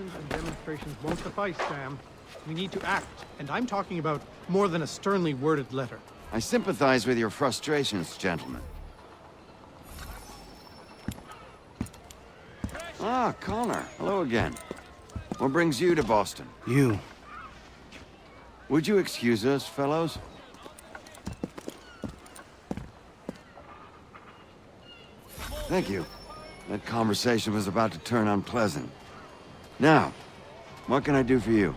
Celebrations and demonstrations won't suffice, Sam. We need to act, and I'm talking about more than a sternly worded letter. I sympathize with your frustrations, gentlemen. Ah, Connor. Hello again. What brings you to Boston? You. Would you excuse us, fellows? Thank you. That conversation was about to turn unpleasant. Now, what can I do for you?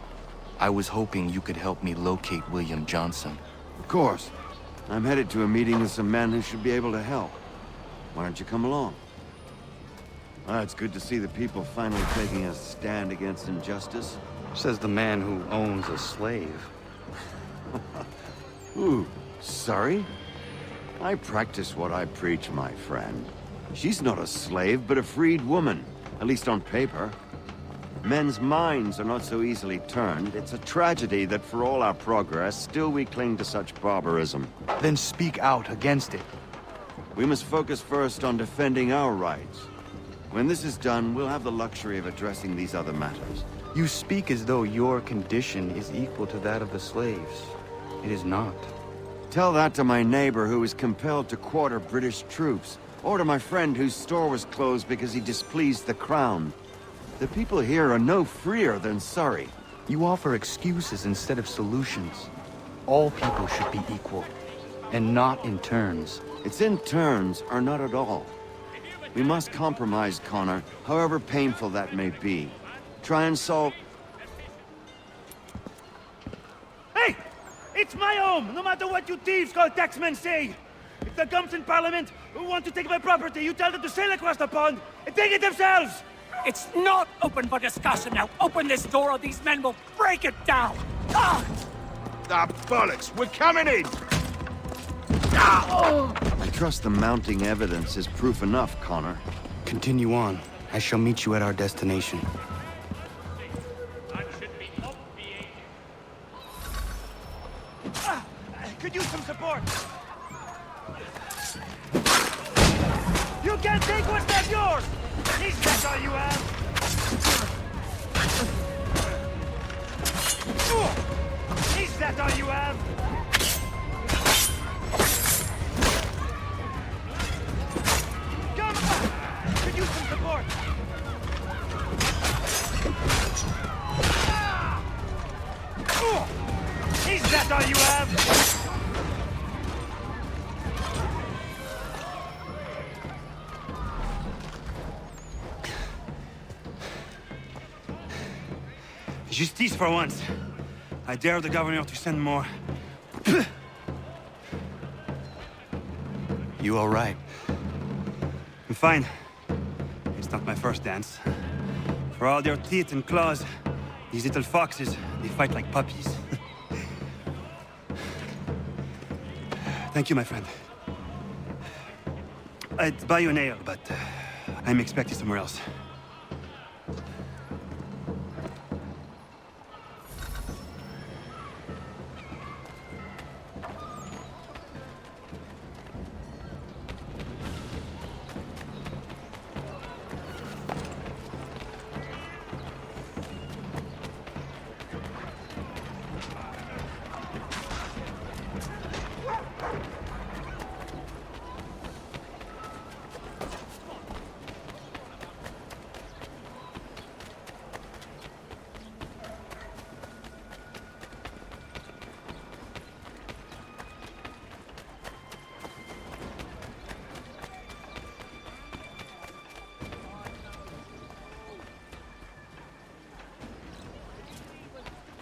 I was hoping you could help me locate William Johnson. Of course. I'm headed to a meeting with some men who should be able to help. Why don't you come along? It's good to see the people finally taking a stand against injustice. Says the man who owns a slave. Ooh, sorry? I practice what I preach, my friend. She's not a slave, but a freed woman, at least on paper. Men's minds are not so easily turned. It's a tragedy that for all our progress, still we cling to such barbarism. Then speak out against it. We must focus first on defending our rights. When this is done, we'll have the luxury of addressing these other matters. You speak as though your condition is equal to that of the slaves. It is not. Tell that to my neighbor who was compelled to quarter British troops, or to my friend whose store was closed because he displeased the crown. The people here are no freer than Surrey. You offer excuses instead of solutions. All people should be equal, and not in turns. It's in turns, or not at all. We must compromise, Connor, however painful that may be. Try and solve... Hey! It's my home, no matter what you thieves called taxmen say! If the gums in Parliament who want to take my property, you tell them to sail across the pond and take it themselves! It's not open for discussion now. Open this door or these men will break it down. Ah! Ah, bollocks! We're coming in! I trust the mounting evidence is proof enough, Connor. Continue on. I shall meet you at our destination. Could use some support! You can't take what's not yours! Is that all you have? Is that all you have? Come on! Could use some support! Is that all you have? Justice for once. I dare the governor to send more. You all right? I'm fine. It's not my first dance. For all their teeth and claws, these little foxes, they fight like puppies. Thank you, my friend. I'd buy you an ale, but I'm expecting somewhere else.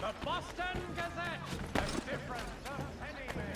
The Boston Gazette, a difference of anyway.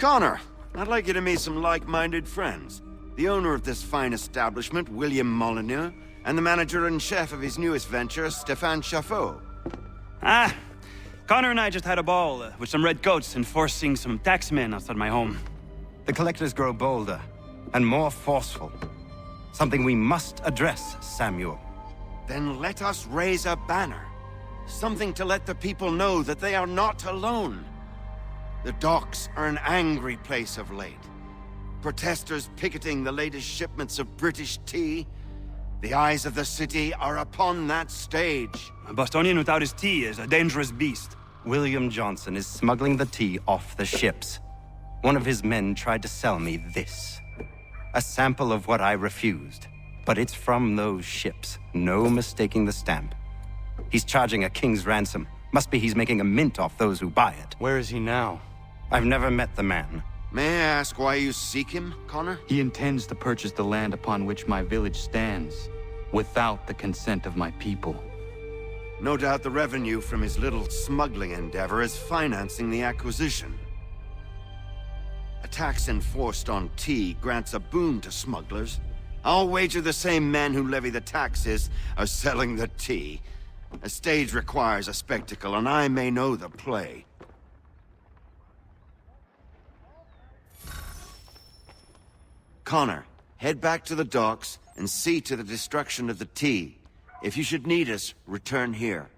Connor, I'd like you to meet some like-minded friends. The owner of this fine establishment, William Molyneux, and the manager and chef of his newest venture, Stéphane Chaffeau. Ah, Connor and I just had a ball with some red coats enforcing some taxmen outside my home. The collectors grow bolder and more forceful. Something we must address, Samuel. Then let us raise a banner. Something to let the people know that they are not alone. The docks are an angry place of late. Protesters picketing the latest shipments of British tea. The eyes of the city are upon that stage. A Bostonian without his tea is a dangerous beast. William Johnson is smuggling the tea off the ships. One of his men tried to sell me this. A sample of what I refused. But it's from those ships. No mistaking the stamp. He's charging a king's ransom. Must be he's making a mint off those who buy it. Where is he now? I've never met the man. May I ask why you seek him, Connor? He intends to purchase the land upon which my village stands, without the consent of my people. No doubt the revenue from his little smuggling endeavor is financing the acquisition. A tax enforced on tea grants a boon to smugglers. I'll wager the same men who levy the taxes are selling the tea. A stage requires a spectacle, and I may know the play. Connor, head back to the docks and see to the destruction of the tea. If you should need us, return here.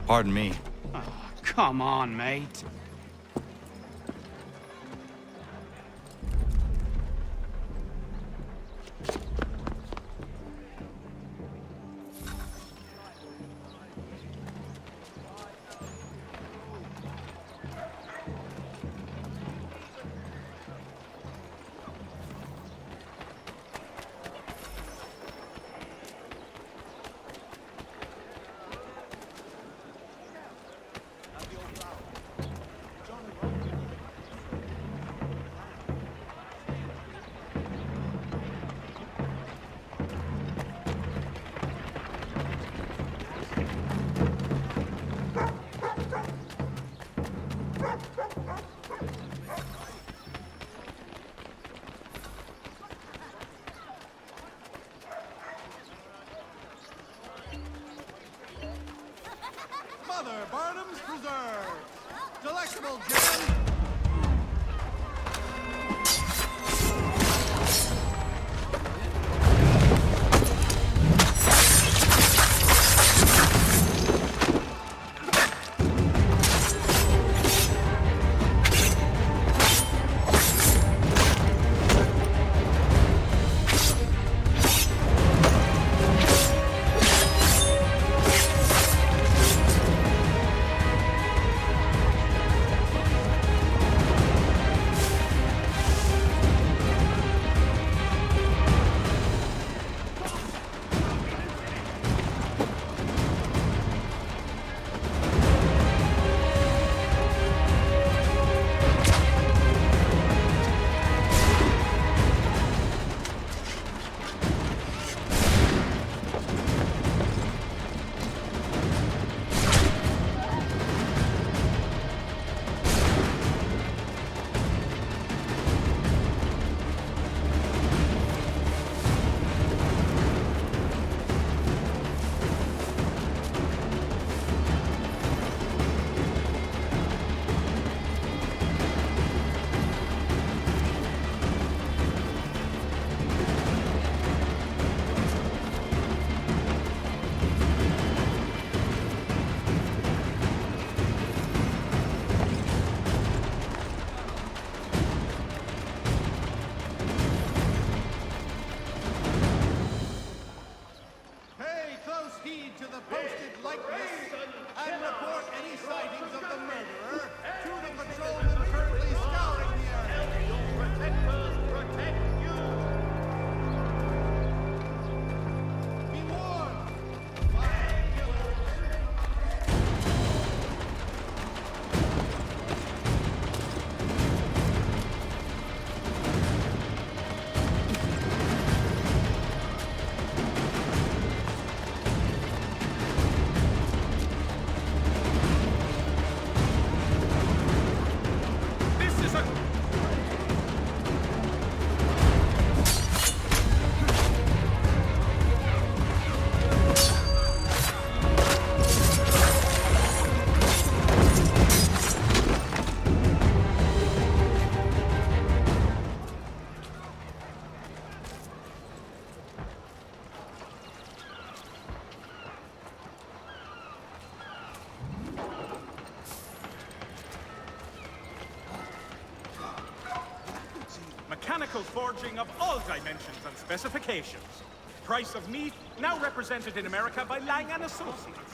Pardon me. Come on, mate. Mother Barnum's Preserve! Delectable jam! Mechanical forging of all dimensions and specifications. Price of meat, now represented in America by Lang & Associates.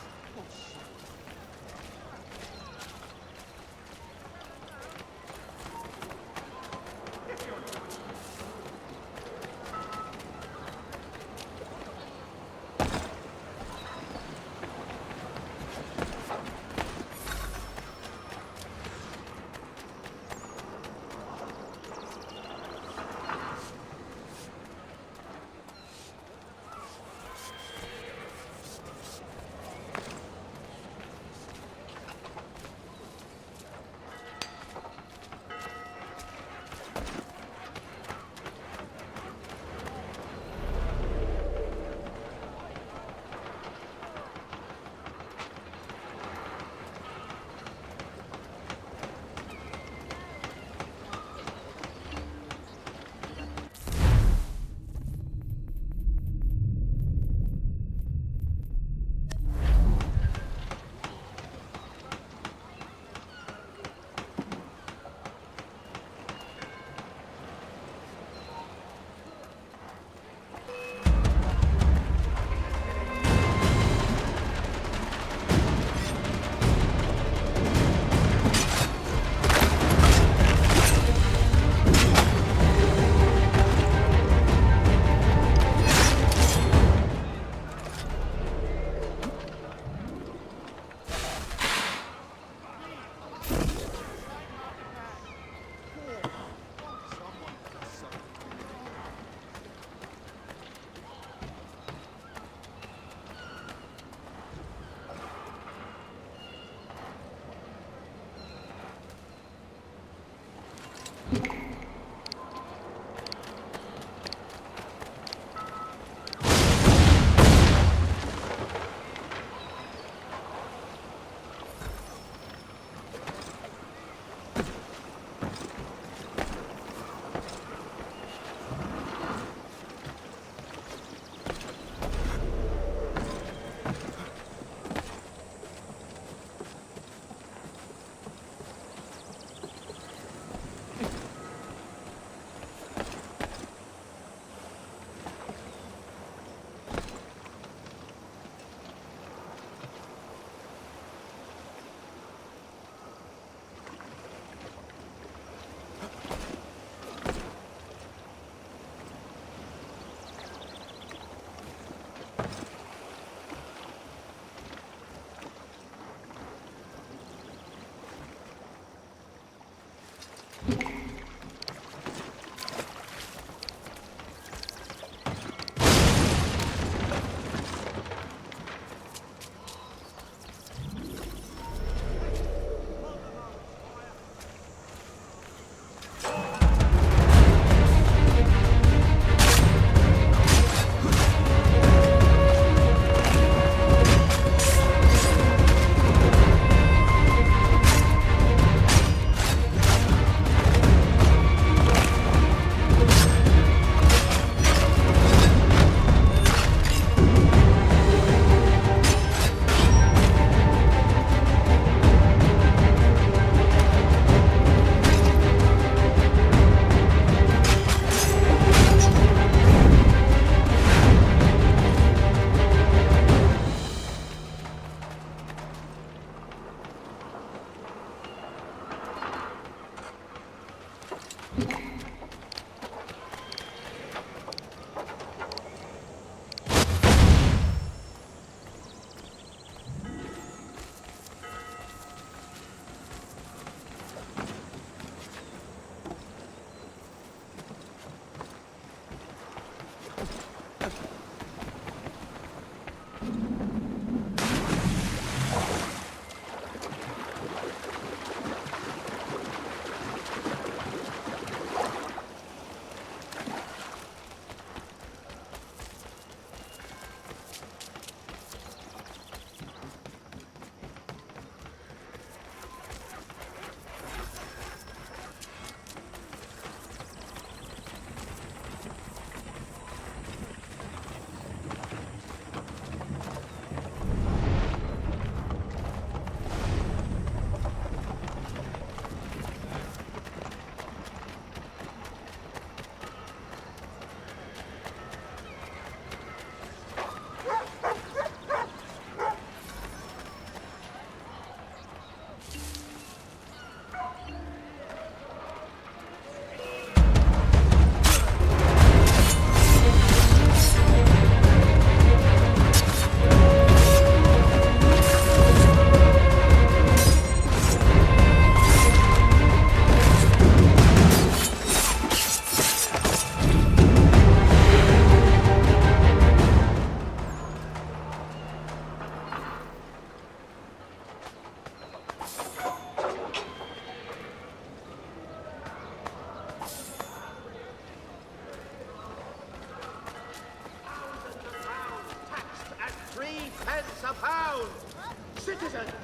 citizens!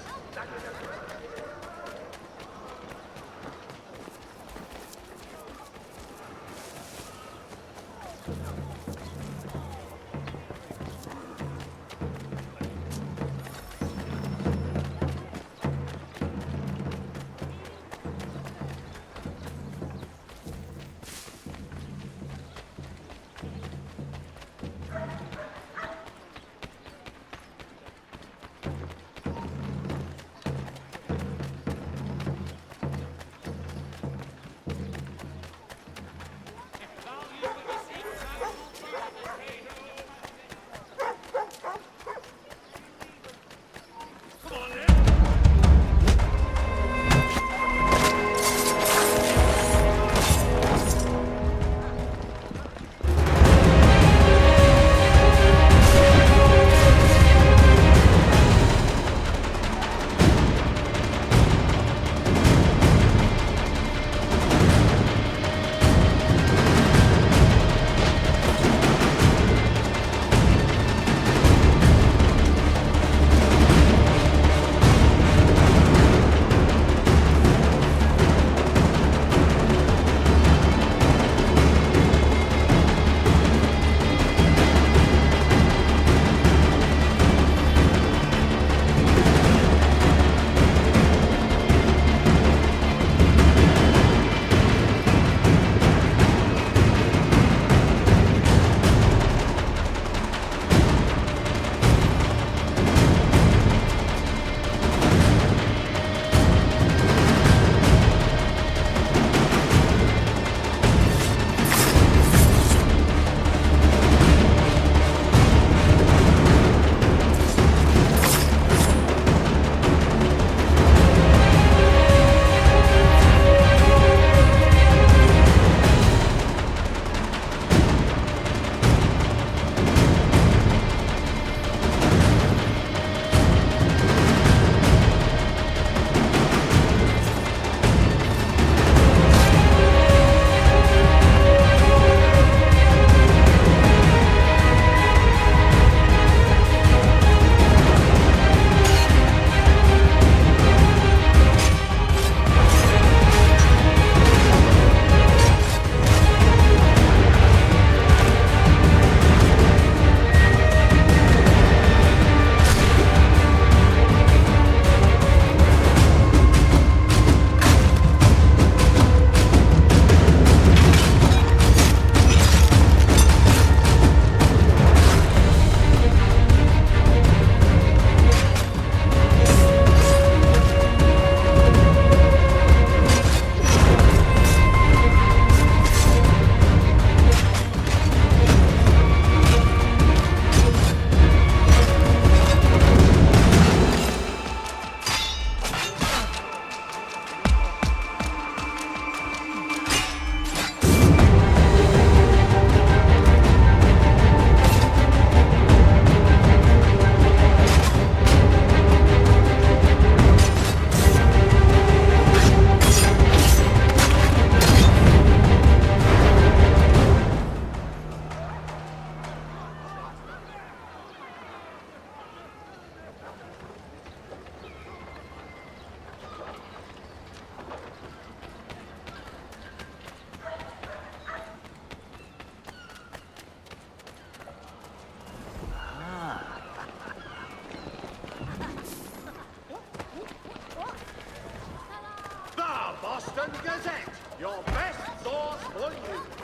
Boston Gazette, your best source for news.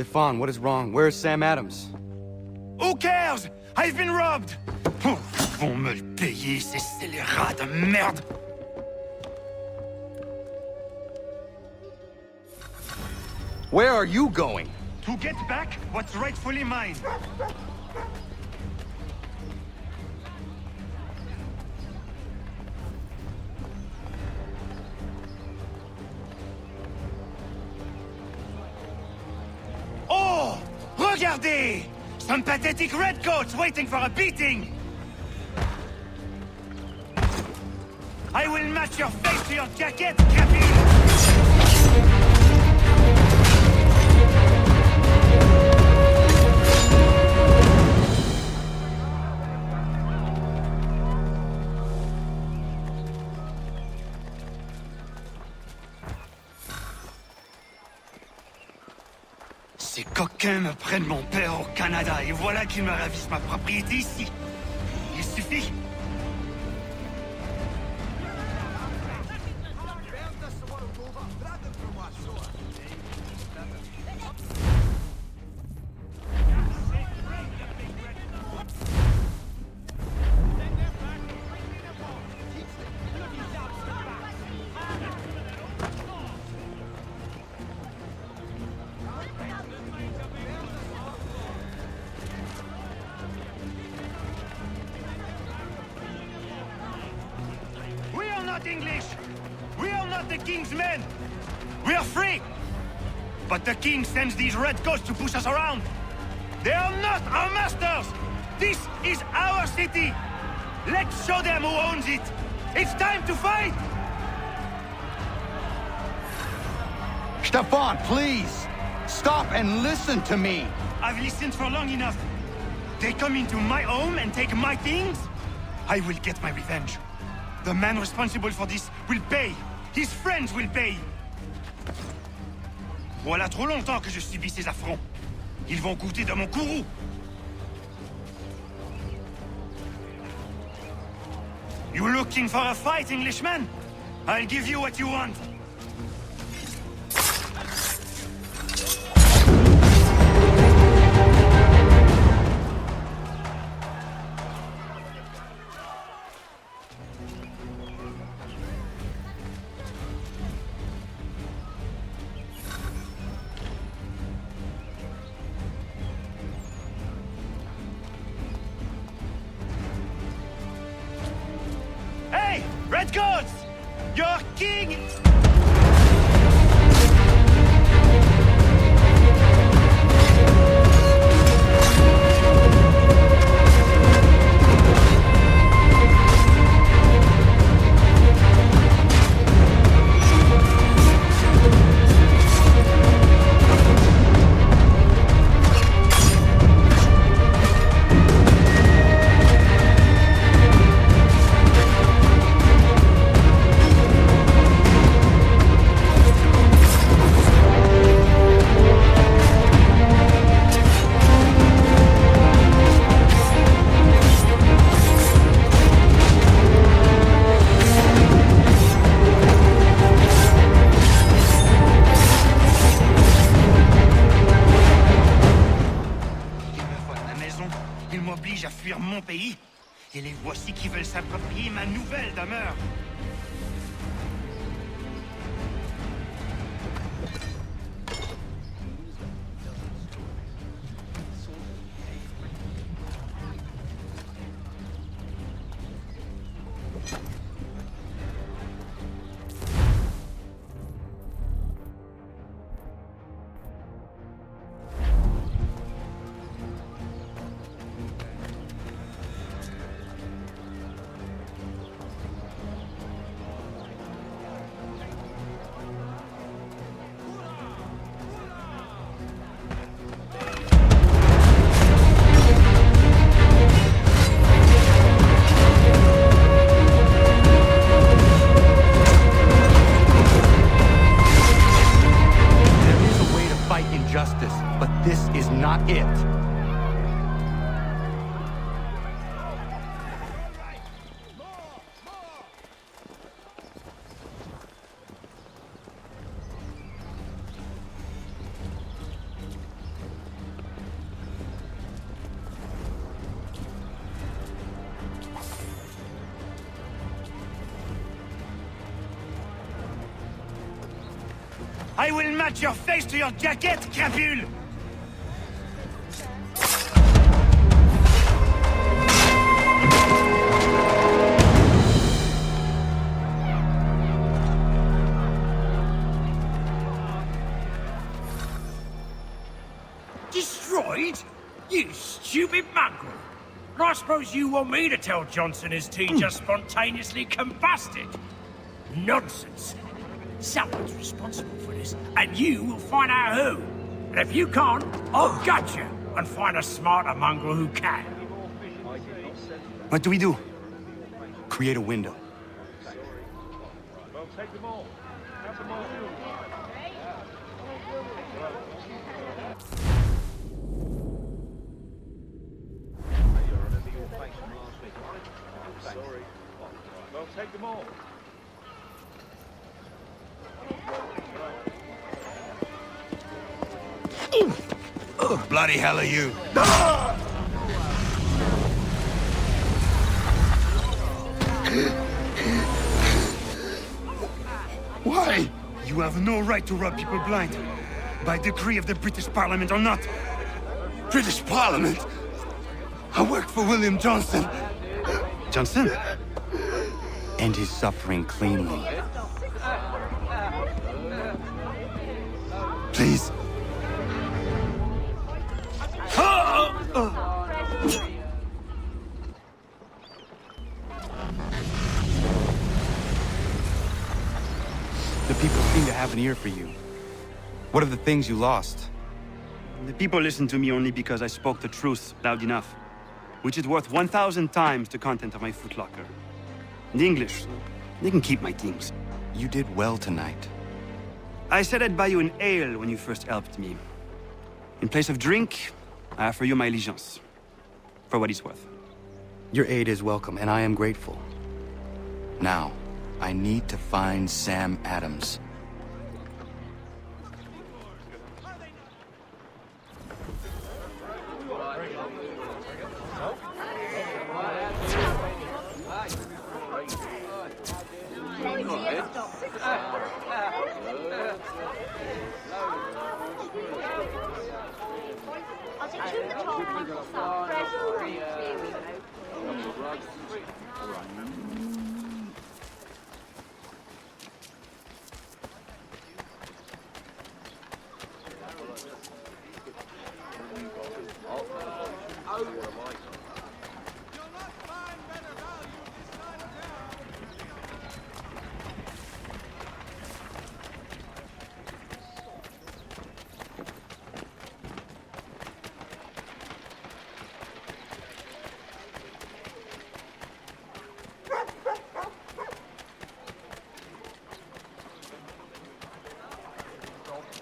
Stefan, what is wrong? Where is Sam Adams? Who cares? I've been robbed! Oh, ils vont me le payer, ces scélérats de merde! Where are you going? To get back what's rightfully mine. Oh! Regardez! Some pathetic redcoats waiting for a beating! I will match your face to your jacket, Cappy! Ces coquins me prennent mon père au Canada et voilà qu'ils me ravissent ma propriété ici. Il suffit. We are not English. We are not the king's men. We are free. But the king sends these red ghosts to push us around. They are not our masters. This is our city. Let's show them who owns it. It's time to fight. Stefan, please! Stop and listen to me! I've listened for long enough. They come into my home and take my things. I will get my revenge. The man responsible for this will pay. His friends will pay. Voilà trop longtemps que je subis ces affronts. Ils vont goûter de mon courroux. You looking for a fight, Englishman? I'll give you what you want. Hey, Redcoats! Your king! Ils m'obligent à fuir mon pays. Et les voici qui veulent s'approprier ma nouvelle demeure. Injustice, but this is not it. I will match your face to your jacket, crapule! Destroyed? You stupid mongrel! I suppose you want me to tell Johnson his tea just spontaneously combusted? Nonsense. Someone's responsible for this, and you will find out who. And if you can't, I'll gut you and find a smarter mongrel who can. What do we do? Create a window. Well, take them all. Have them all. Sorry. Well, take them all. Bloody hell are you? Why? You have no right to rob people blind. By decree of the British Parliament or not. British Parliament? I work for William Johnson. Johnson? End his suffering cleanly. Please. The people seem to have an ear for you. What are the things you lost? The people listen to me only because I spoke the truth loud enough. Which is worth 1,000 times the content of my footlocker. The English, they can keep my things. You did well tonight. I said I'd buy you an ale when you first helped me. In place of drink, I offer you my allegiance. For what it's worth. Your aid is welcome, and I am grateful. Now, I need to find Sam Adams.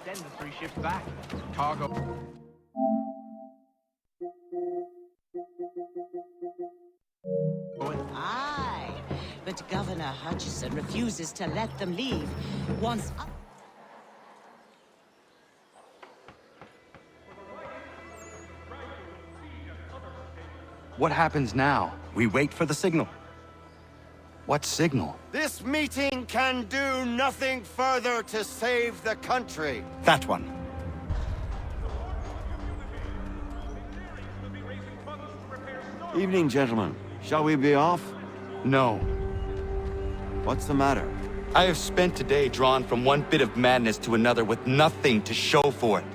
Send the 3 ships back. Cargo. Aye, but Governor Hutchison refuses to let them leave. Once up. What happens now? We wait for the signal. What signal? This meeting can do nothing further to save the country. That one. Evening, gentlemen. Shall we be off? No. What's the matter? I have spent today drawn from one bit of madness to another with nothing to show for it.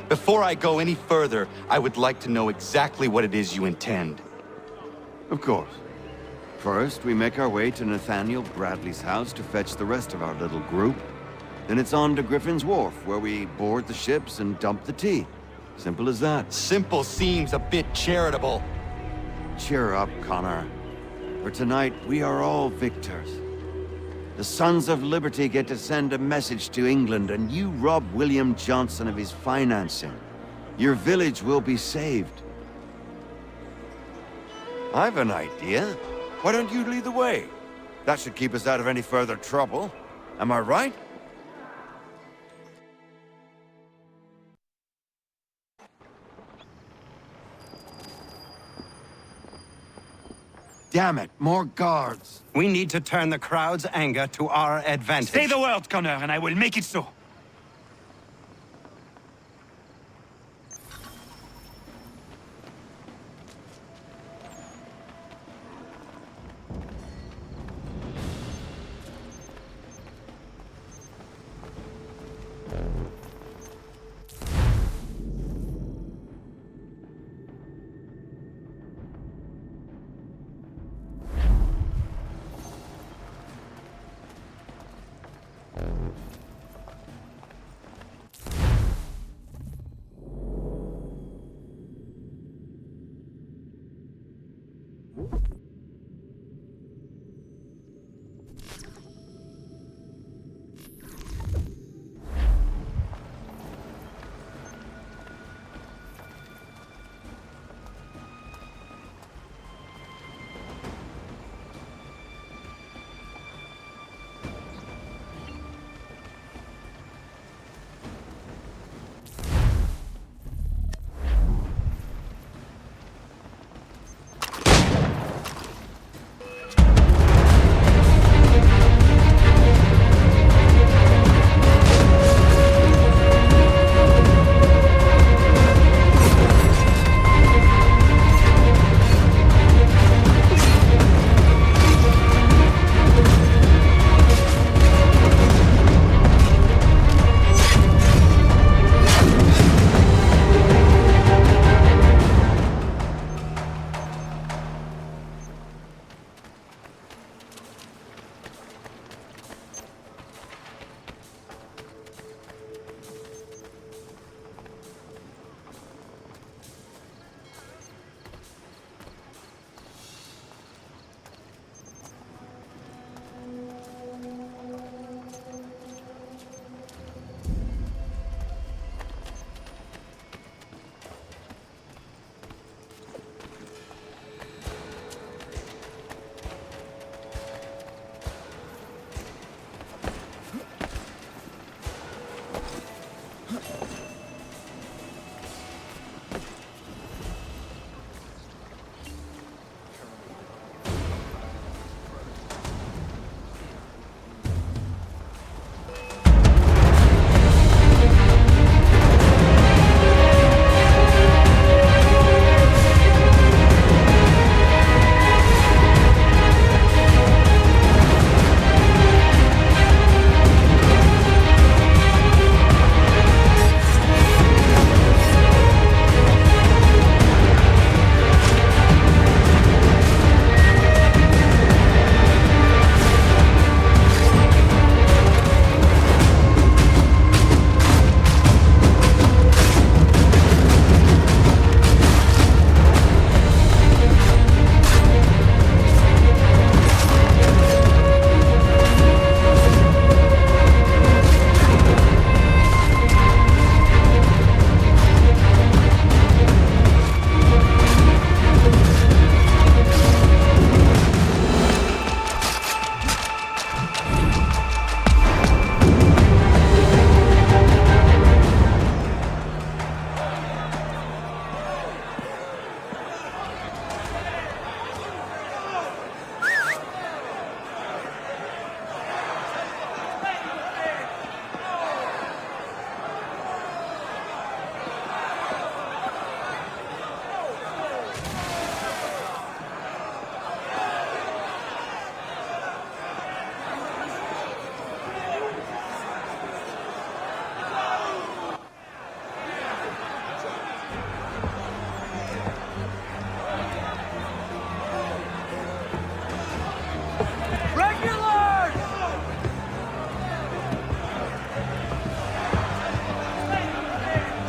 Before I go any further, I would like to know exactly what it is you intend. Of course. First, we make our way to Nathaniel Bradley's house to fetch the rest of our little group. Then it's on to Griffin's Wharf, where we board the ships and dump the tea. Simple as that. Simple seems a bit charitable. Cheer up, Connor. For tonight, we are all victors. The Sons of Liberty get to send a message to England, and you rob William Johnson of his financing. Your village will be saved. I've an idea. Why don't you lead the way? That should keep us out of any further trouble. Am I right? Damn it, more guards. We need to turn the crowd's anger to our advantage. Say the word, Connor, and I will make it so.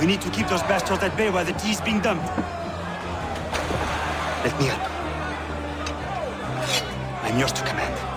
We need to keep those bastards at bay while the tea is being dumped. Let me help. I'm yours to command.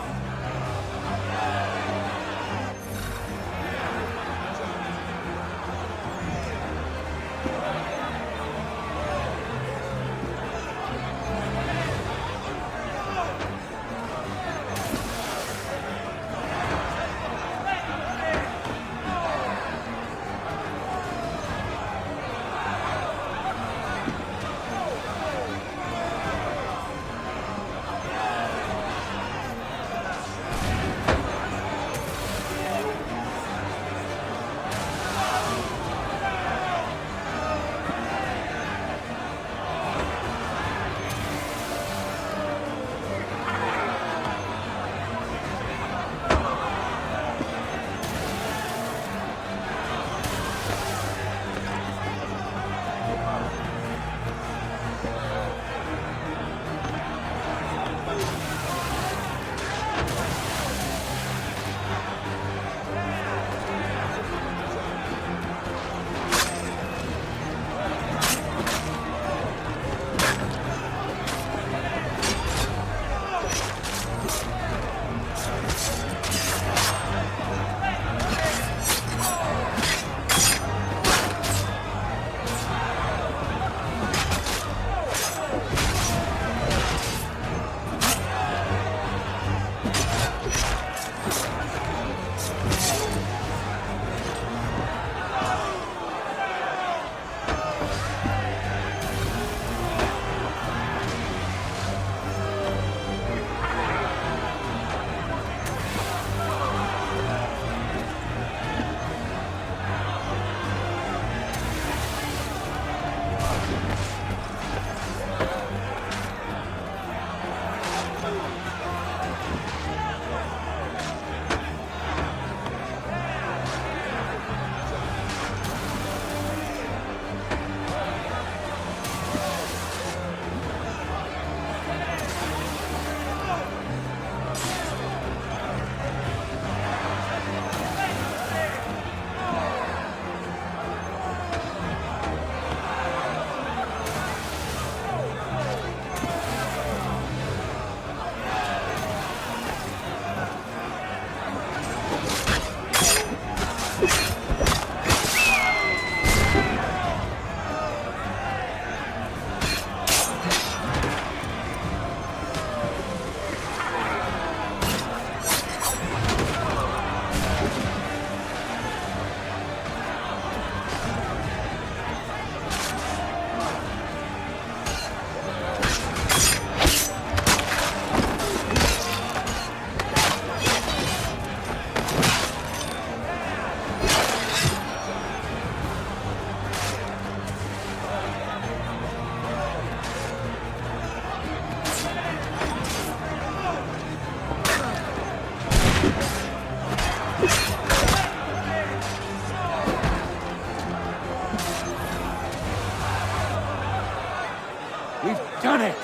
We've done it!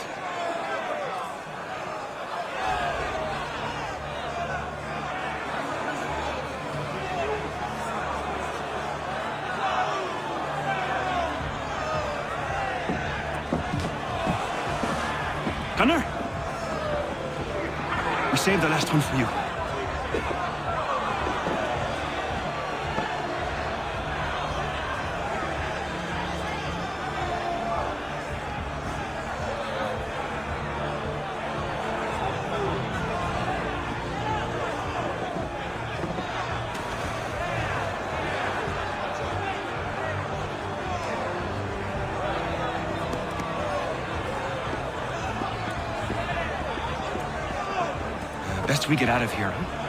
Gunner? We saved the last one for you. Best we get out of here, huh?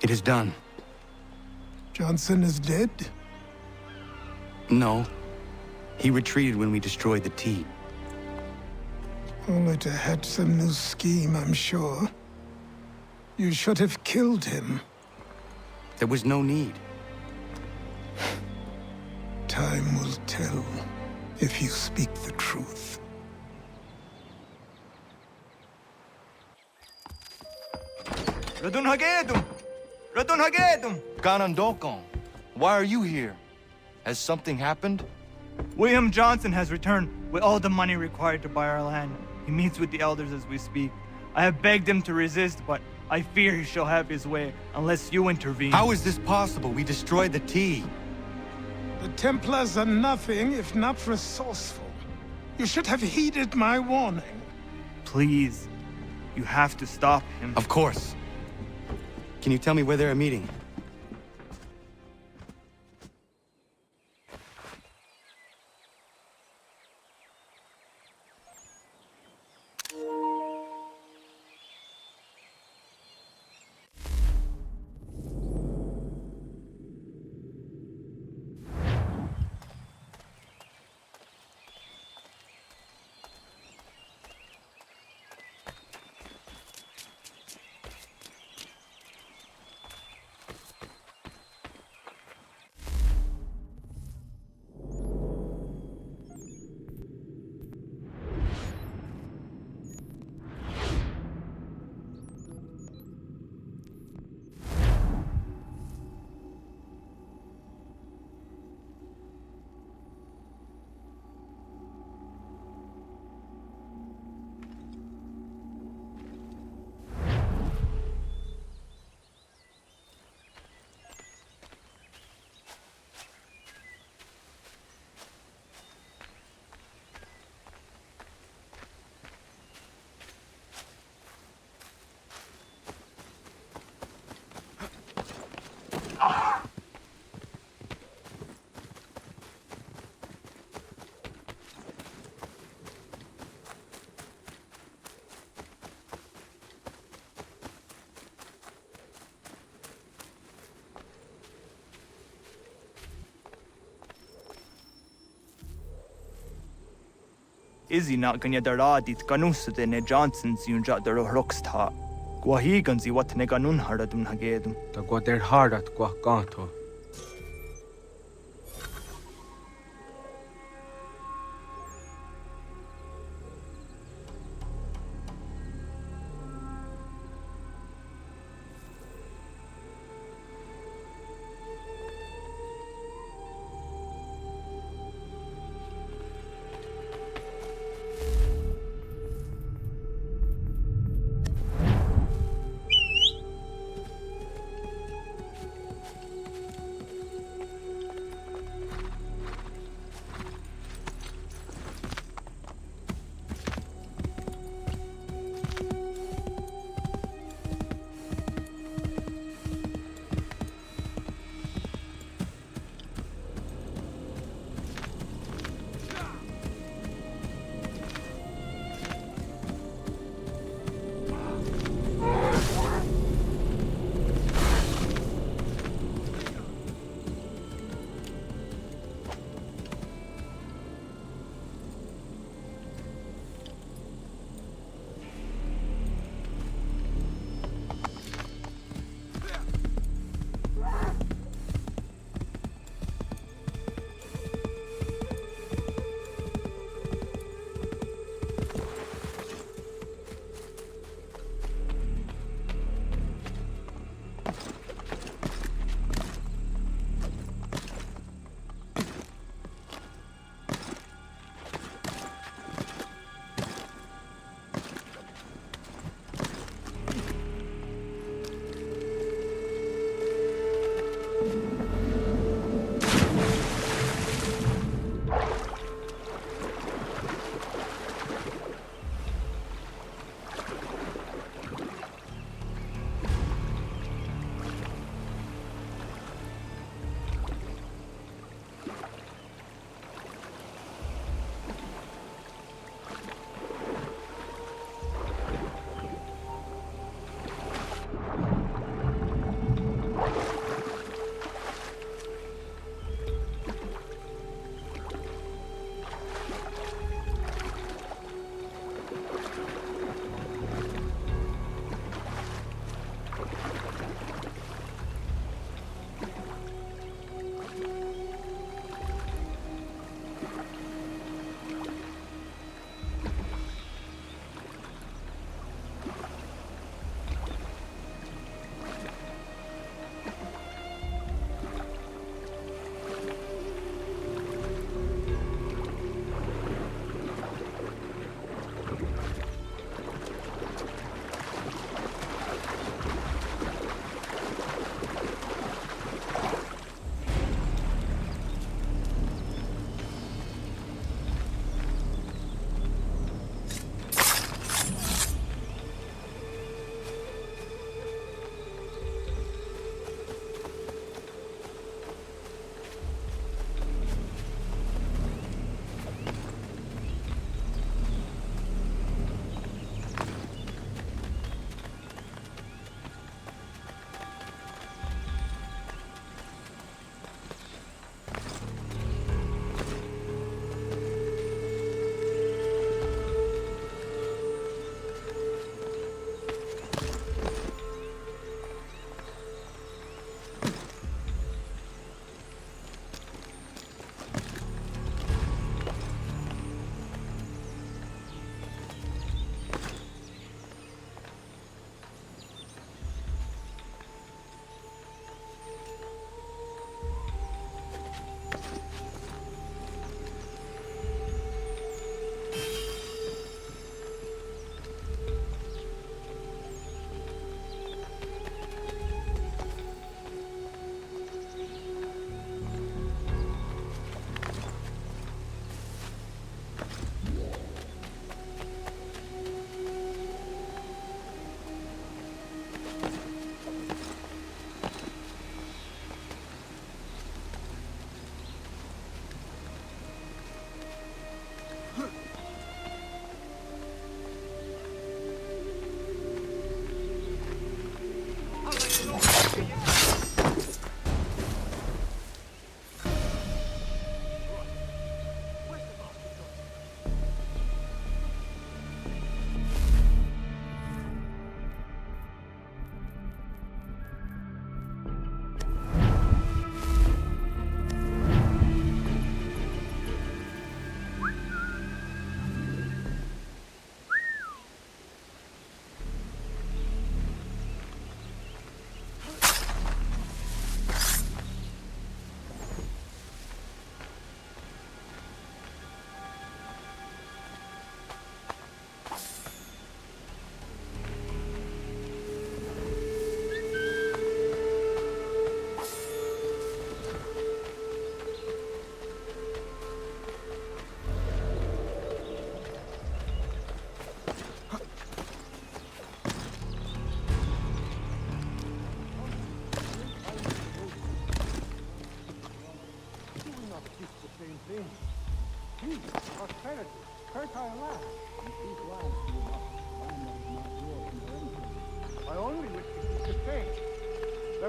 It is done. Johnson is dead? No. He retreated when we destroyed the tea. Only to hatch some new scheme, I'm sure. You should have killed him. There was no need. Time will tell if you speak the truth. Ganondokon, why are you here? Has something happened? William Johnson has returned with all the money required to buy our land. He meets with the elders as we speak. I have begged him to resist, but I fear he shall have his way unless you intervene. How is this possible? We destroyed the tea. The Templars are nothing if not resourceful. You should have heeded my warning. Please, you have to stop him. Of course. Can you tell me where they're meeting? Izzy not ganya daradit ganusute ne Johnsons yun jat der rocksta. Gwahiganzi what ne ganun haradum hagedum. Ta gwa der hardat gwa ganto.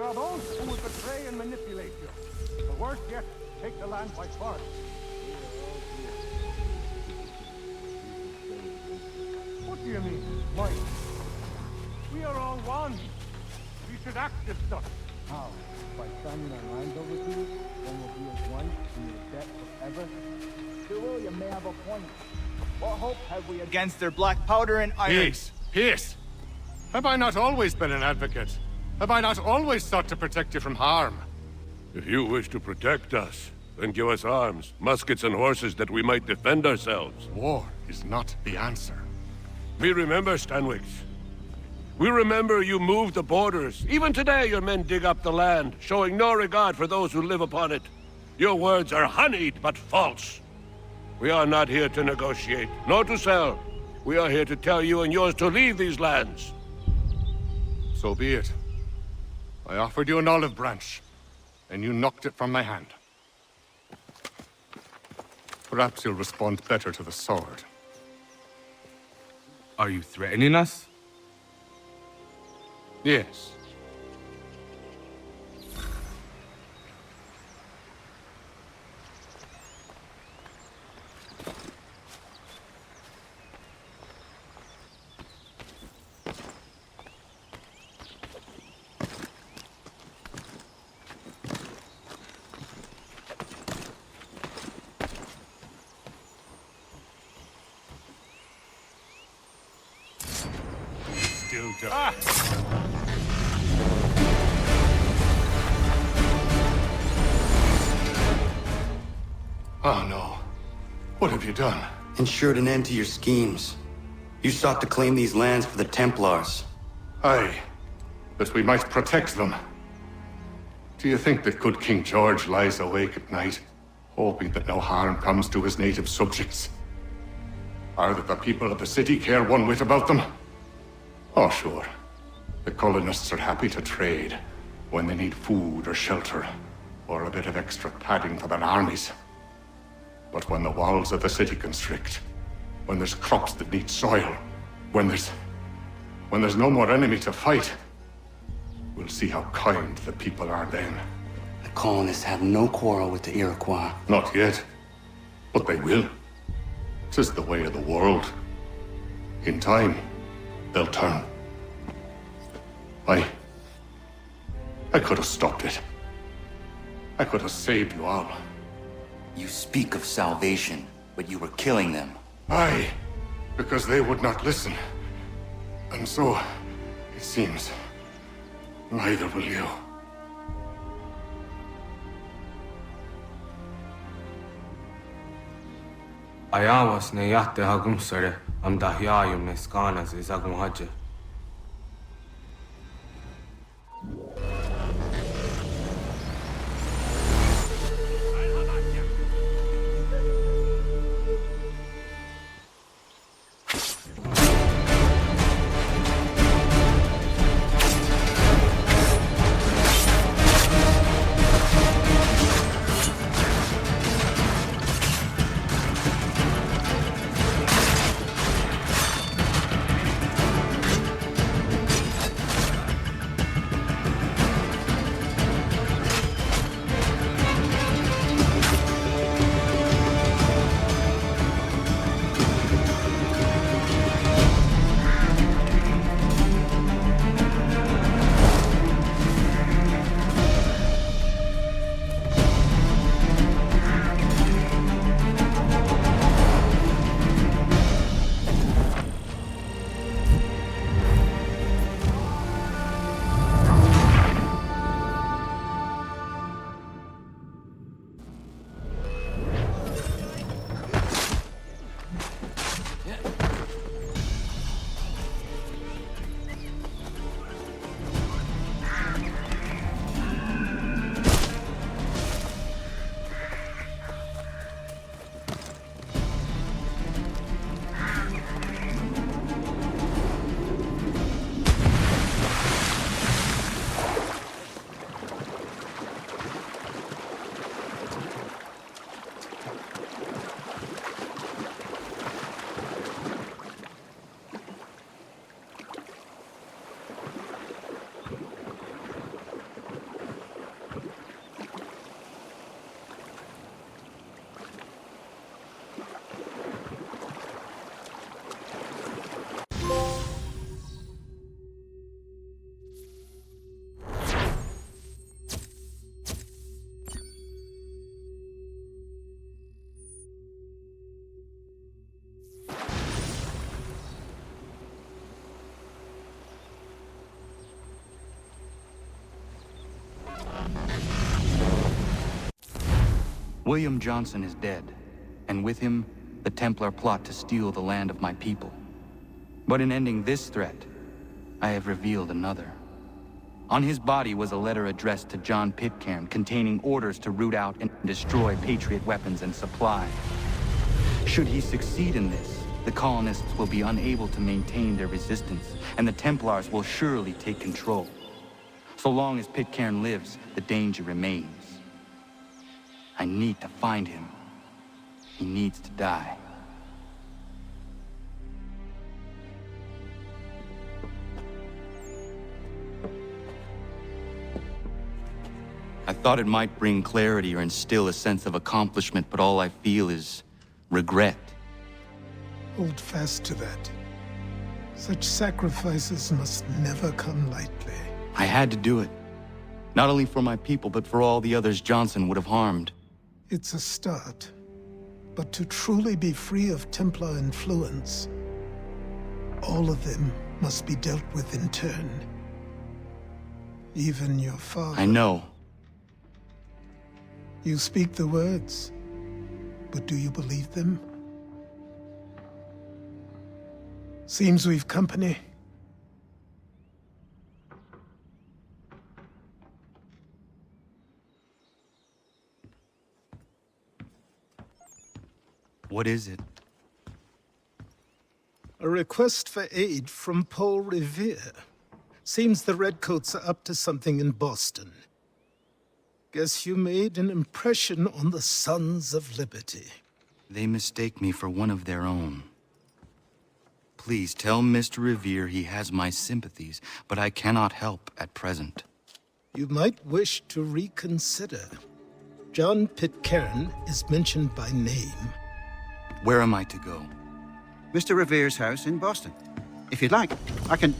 are those who would betray and manipulate you. Or worse yet, take the land by force. What do you mean, mine? We are all one. We should act as such. How? By signing our lines over to you? Then we'll be as one in your debt forever? Sir William may have a point. What hope have we against their black powder and iron? Peace! Peace! Have I not always been an advocate? Have I not always sought to protect you from harm? If you wish to protect us, then give us arms, muskets and horses that we might defend ourselves. War is not the answer. We remember, Stanwix. We remember you moved the borders. Even today your men dig up the land, showing no regard for those who live upon it. Your words are honeyed, but false. We are not here to negotiate, nor to sell. We are here to tell you and yours to leave these lands. So be it. I offered you an olive branch, and you knocked it from my hand. Perhaps you'll respond better to the sword. Are you threatening us? Yes. Still done. Oh no. What have you done? Ensured an end to your schemes. You sought to claim these lands for the Templars. Aye, that we might protect them. Do you think that good King George lies awake at night, hoping that no harm comes to his native subjects? Or that the people of the city care one whit about them? Oh, sure. The colonists are happy to trade when they need food or shelter, or a bit of extra padding for their armies. But when the walls of the city constrict, when there's crops that need soil, when there's no more enemy to fight, we'll see how kind the people are then. The colonists have no quarrel with the Iroquois. Not yet, but they will. 'Tis the way of the world. In time, they'll turn. I could have stopped it. I could have saved you all. You speak of salvation, but you were killing them. Aye, because they would not listen. And so, it seems, neither will you. Ayawas ne yahte hagum sare am dahyayum ne skanas is agum haje. William Johnson is dead, and with him, the Templar plot to steal the land of my people. But in ending this threat, I have revealed another. On his body was a letter addressed to John Pitcairn containing orders to root out and destroy Patriot weapons and supply. Should he succeed in this, the colonists will be unable to maintain their resistance, and the Templars will surely take control. So long as Pitcairn lives, the danger remains. I need to find him. He needs to die. I thought it might bring clarity or instill a sense of accomplishment, but all I feel is regret. Hold fast to that. Such sacrifices must never come lightly. I had to do it. Not only for my people, but for all the others Johnson would have harmed. It's a start. But to truly be free of Templar influence, all of them must be dealt with in turn. Even your father. I know. You speak the words, but do you believe them? Seems we've company. What is it? A request for aid from Paul Revere. Seems the Redcoats are up to something in Boston. Guess you made an impression on the Sons of Liberty. They mistake me for one of their own. Please tell Mr. Revere he has my sympathies, but I cannot help at present. You might wish to reconsider. John Pitcairn is mentioned by name. Where am I to go? Mr. Revere's house in Boston. If you'd like, I can...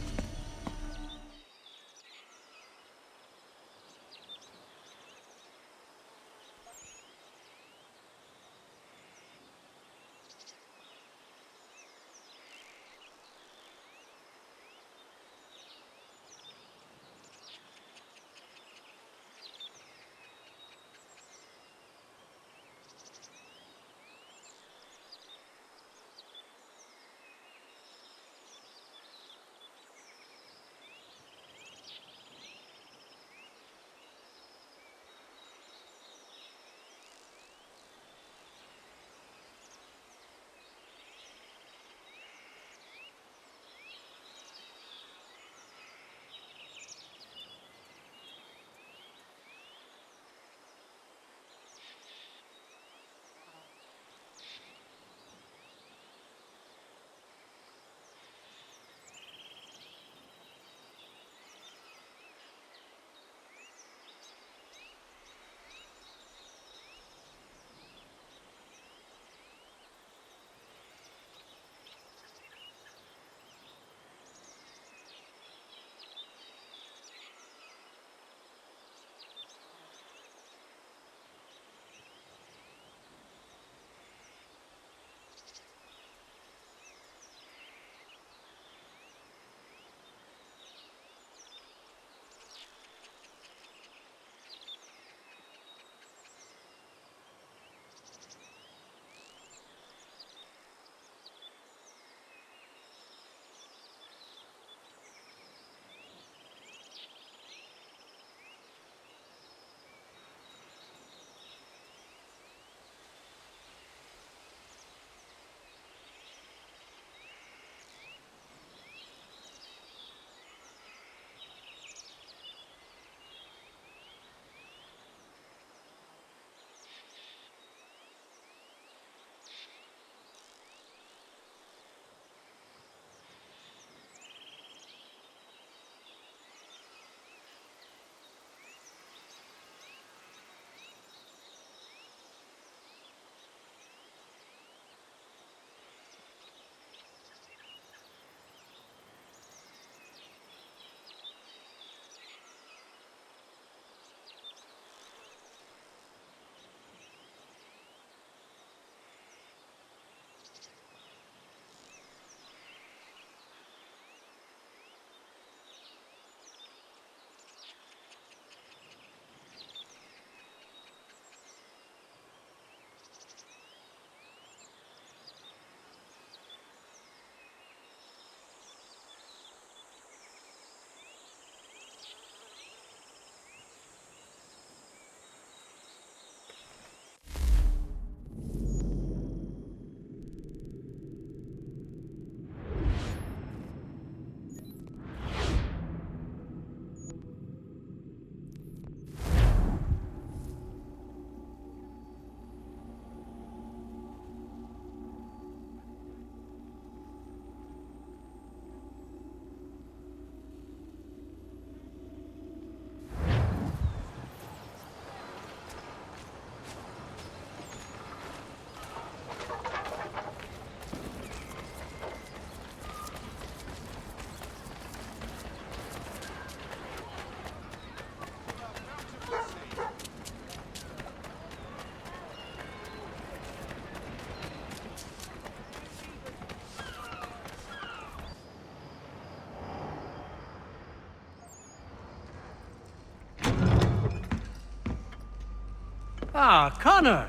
Ah, Connor!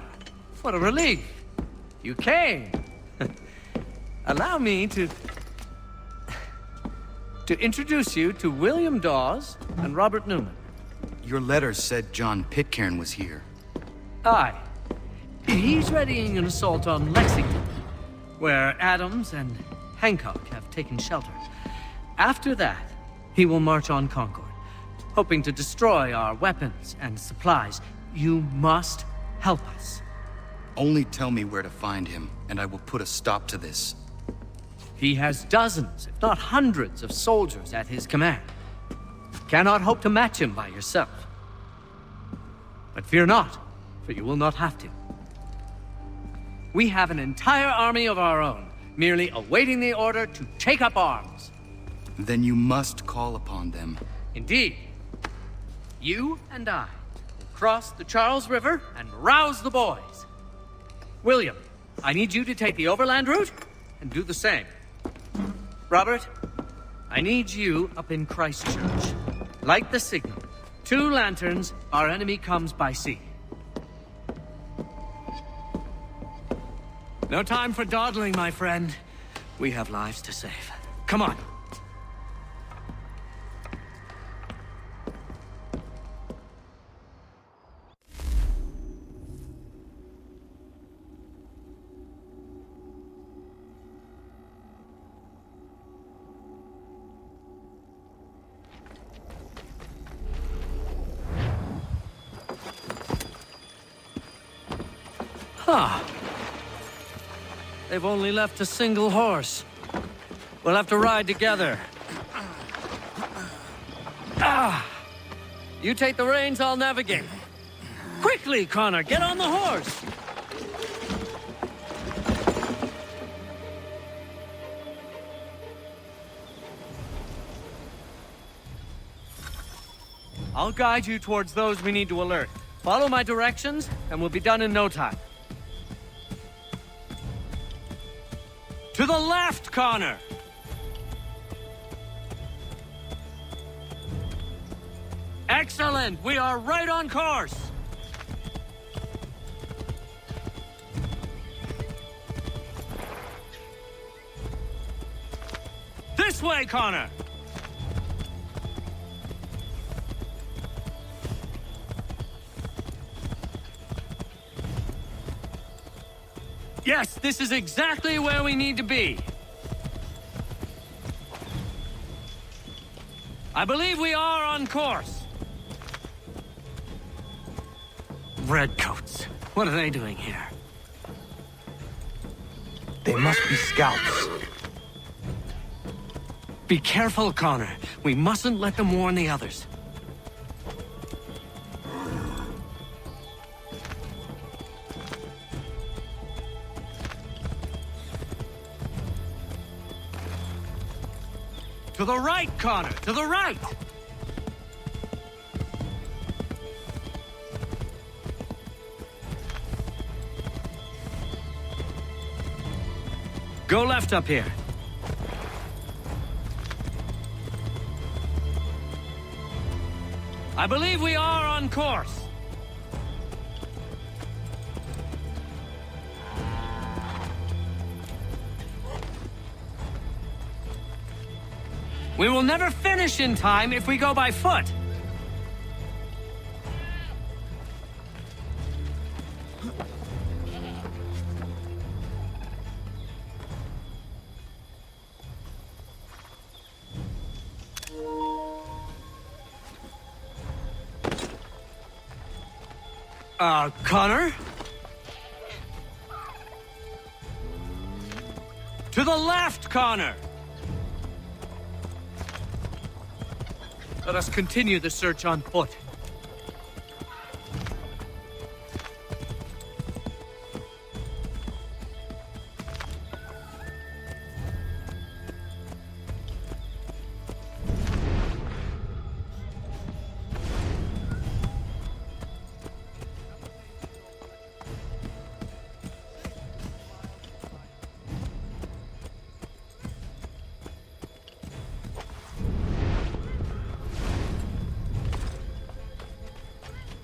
What a relief. You came. Allow me to introduce you to William Dawes and Robert Newman. Your letter said John Pitcairn was here. Aye. He's readying an assault on Lexington, where Adams and Hancock have taken shelter. After that, he will march on Concord, hoping to destroy our weapons and supplies. You must help us. Only tell me where to find him, and I will put a stop to this. He has dozens, if not hundreds, of soldiers at his command. You cannot hope to match him by yourself. But fear not, for you will not have to. We have an entire army of our own, merely awaiting the order to take up arms. Then you must call upon them. Indeed. You and I will cross the Charles River and rouse the boys. William, I need you to take the overland route and do the same. Robert, I need you up in Christchurch. Light the signal. 2 lanterns, our enemy comes by sea. No time for dawdling, my friend. We have lives to save. Come on. Huh. They've only left a single horse. We'll have to ride together. Ah! You take the reins, I'll navigate. Quickly, Connor, get on the horse! I'll guide you towards those we need to alert. Follow my directions, and we'll be done in no time. To the left, Connor! Excellent! We are right on course! This way, Connor! Yes, this is exactly where we need to be. I believe we are on course. Redcoats. What are they doing here? They must be scouts. Be careful, Connor. We mustn't let them warn the others. To the right, Connor! To the right! Go left up here. I believe we are on course. We will never finish in time if we go by foot. Connor? To the left, Connor! Let us continue the search on foot.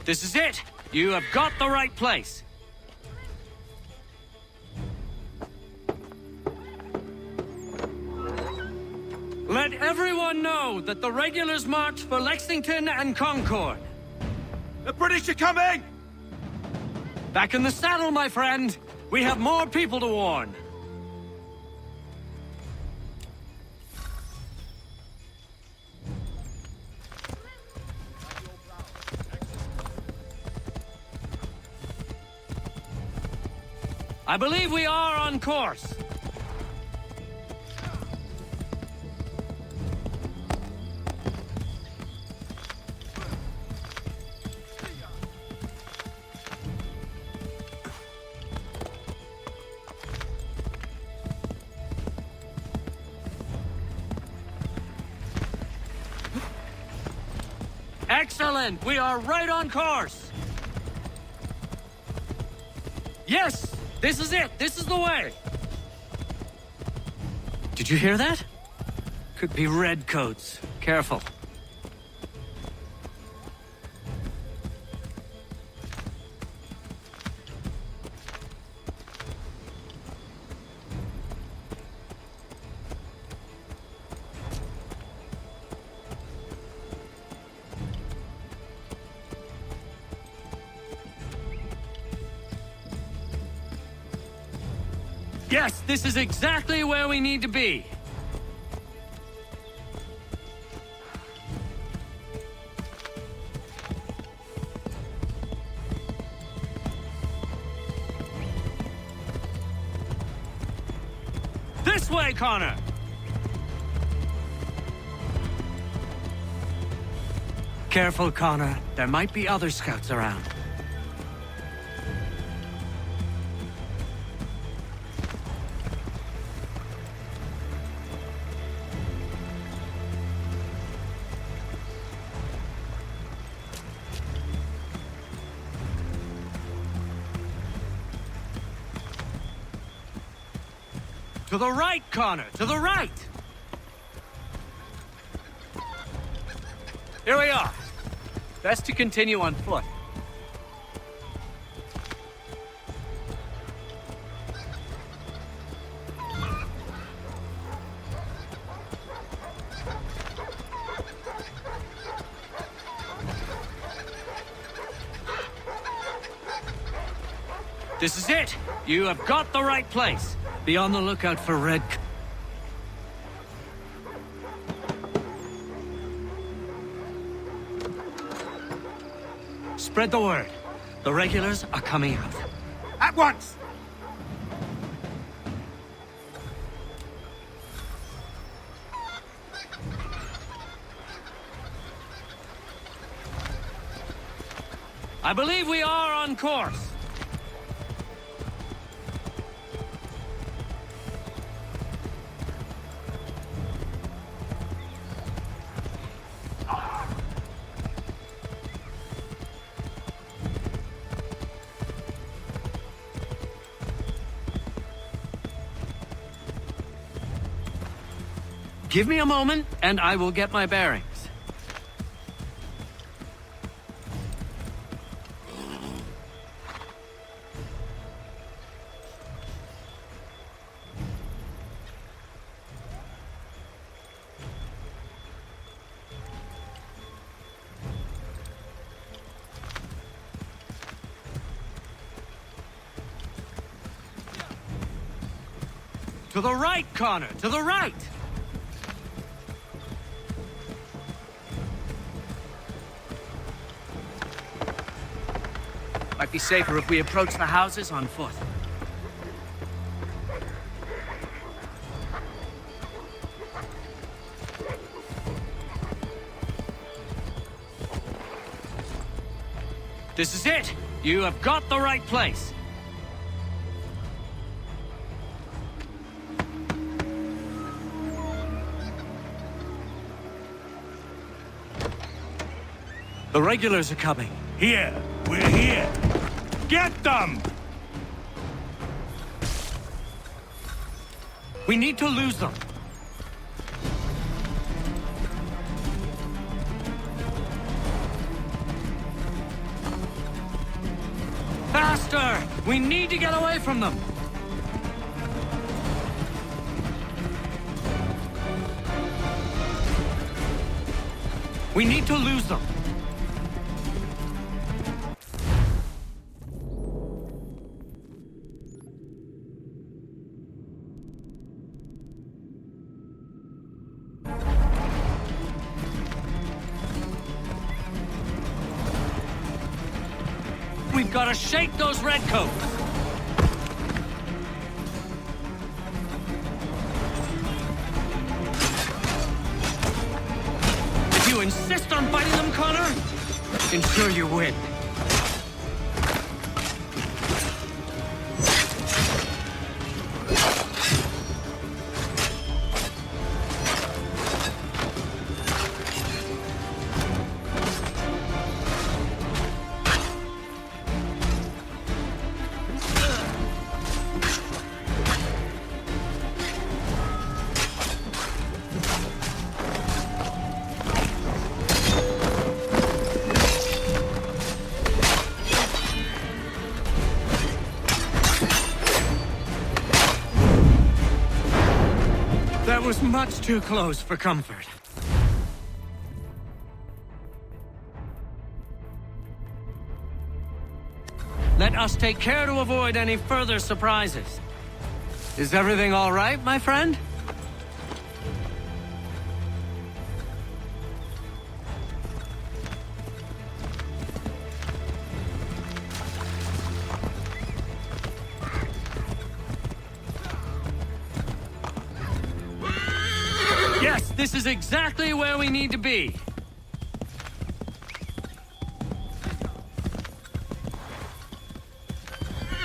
This is it! You have got the right place. Let everyone know that the regulars march for Lexington and Concord. The British are coming! Back in the saddle, my friend. We have more people to warn. I believe we are on course. Excellent! We are right on course! Yes! This is it! This is the way! Did you hear that? Could be redcoats. Careful. Yes, this is exactly where we need to be. This way, Connor! Careful, Connor. There might be other scouts around. To the right, Connor! To the right! Here we are. Best to continue on foot. This is it! You have got the right place. Be on the lookout for red... Spread the word. The regulars are coming out. At once! I believe we are on course. Give me a moment, and I will get my bearings. To the right, Connor! To the right! Might be safer if we approach the houses on foot. This is it! You have got the right place. The regulars are coming. Here! We're here! Get them! We need to lose them. Faster! We need to get away from them! We need to lose them. We've got to shake those redcoats. If you insist on fighting them, Connor, ensure you win. That was much too close for comfort. Let us take care to avoid any further surprises. Is everything all right, my friend? Yes, this is exactly where we need to be.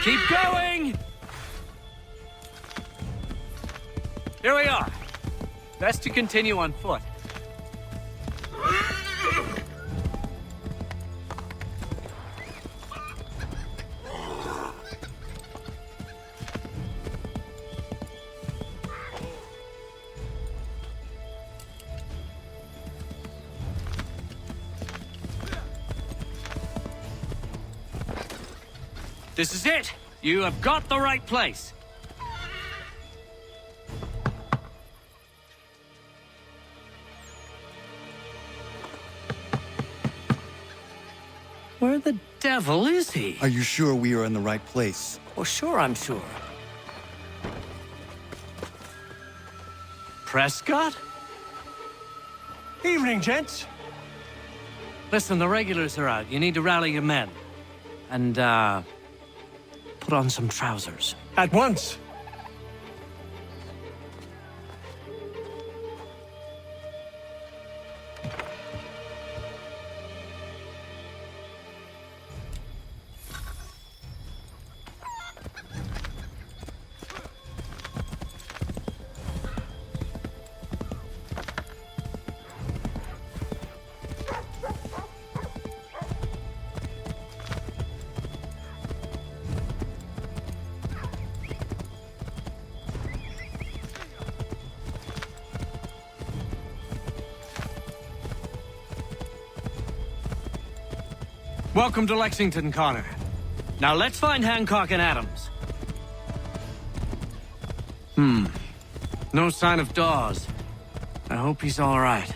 Keep going! Here we are. Best to continue on foot. This is it! You have got the right place. Where the devil is he? Are you sure we are in the right place? Oh, sure, I'm sure. Prescott? Evening, gents. Listen, the regulars are out. You need to rally your men. And, put on some trousers. At once. Welcome to Lexington, Connor. Now let's find Hancock and Adams. No sign of Dawes. I hope he's all right.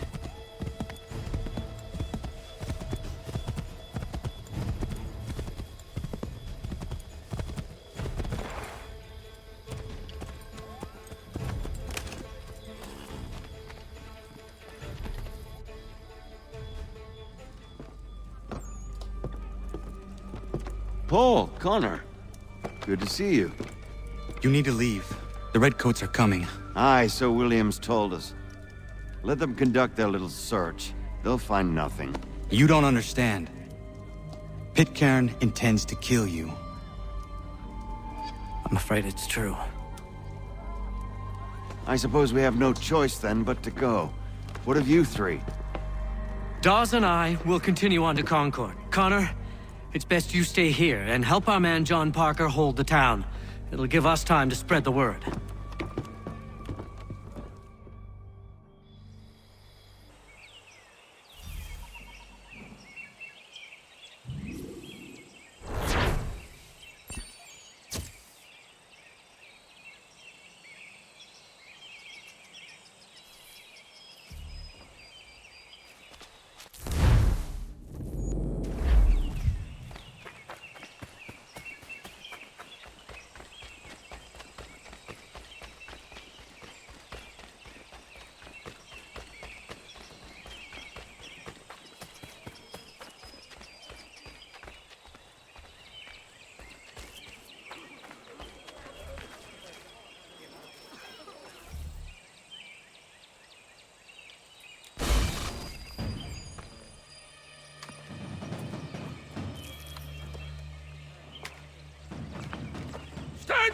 Paul, Connor. Good to see you. You need to leave. The Redcoats are coming. Aye, so Williams told us. Let them conduct their little search. They'll find nothing. You don't understand. Pitcairn intends to kill you. I'm afraid it's true. I suppose we have no choice then but to go. What of you three? Dawes and I will continue on to Concord. Connor, it's best you stay here and help our man John Parker hold the town. It'll give us time to spread the word.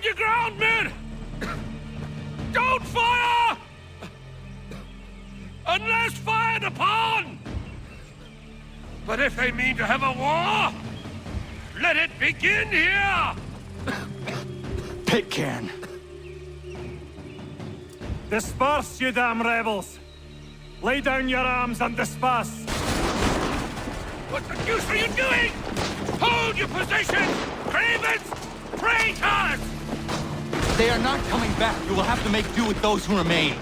Stand your ground, men! Don't fire! Unless fired upon! But if they mean to have a war, let it begin here! Pitcairn! Disperse, you damn rebels! Lay down your arms and disperse! What the deuce are you doing? Hold your position! Cravens! Traitors! They are not coming back. You will have to make do with those who remain.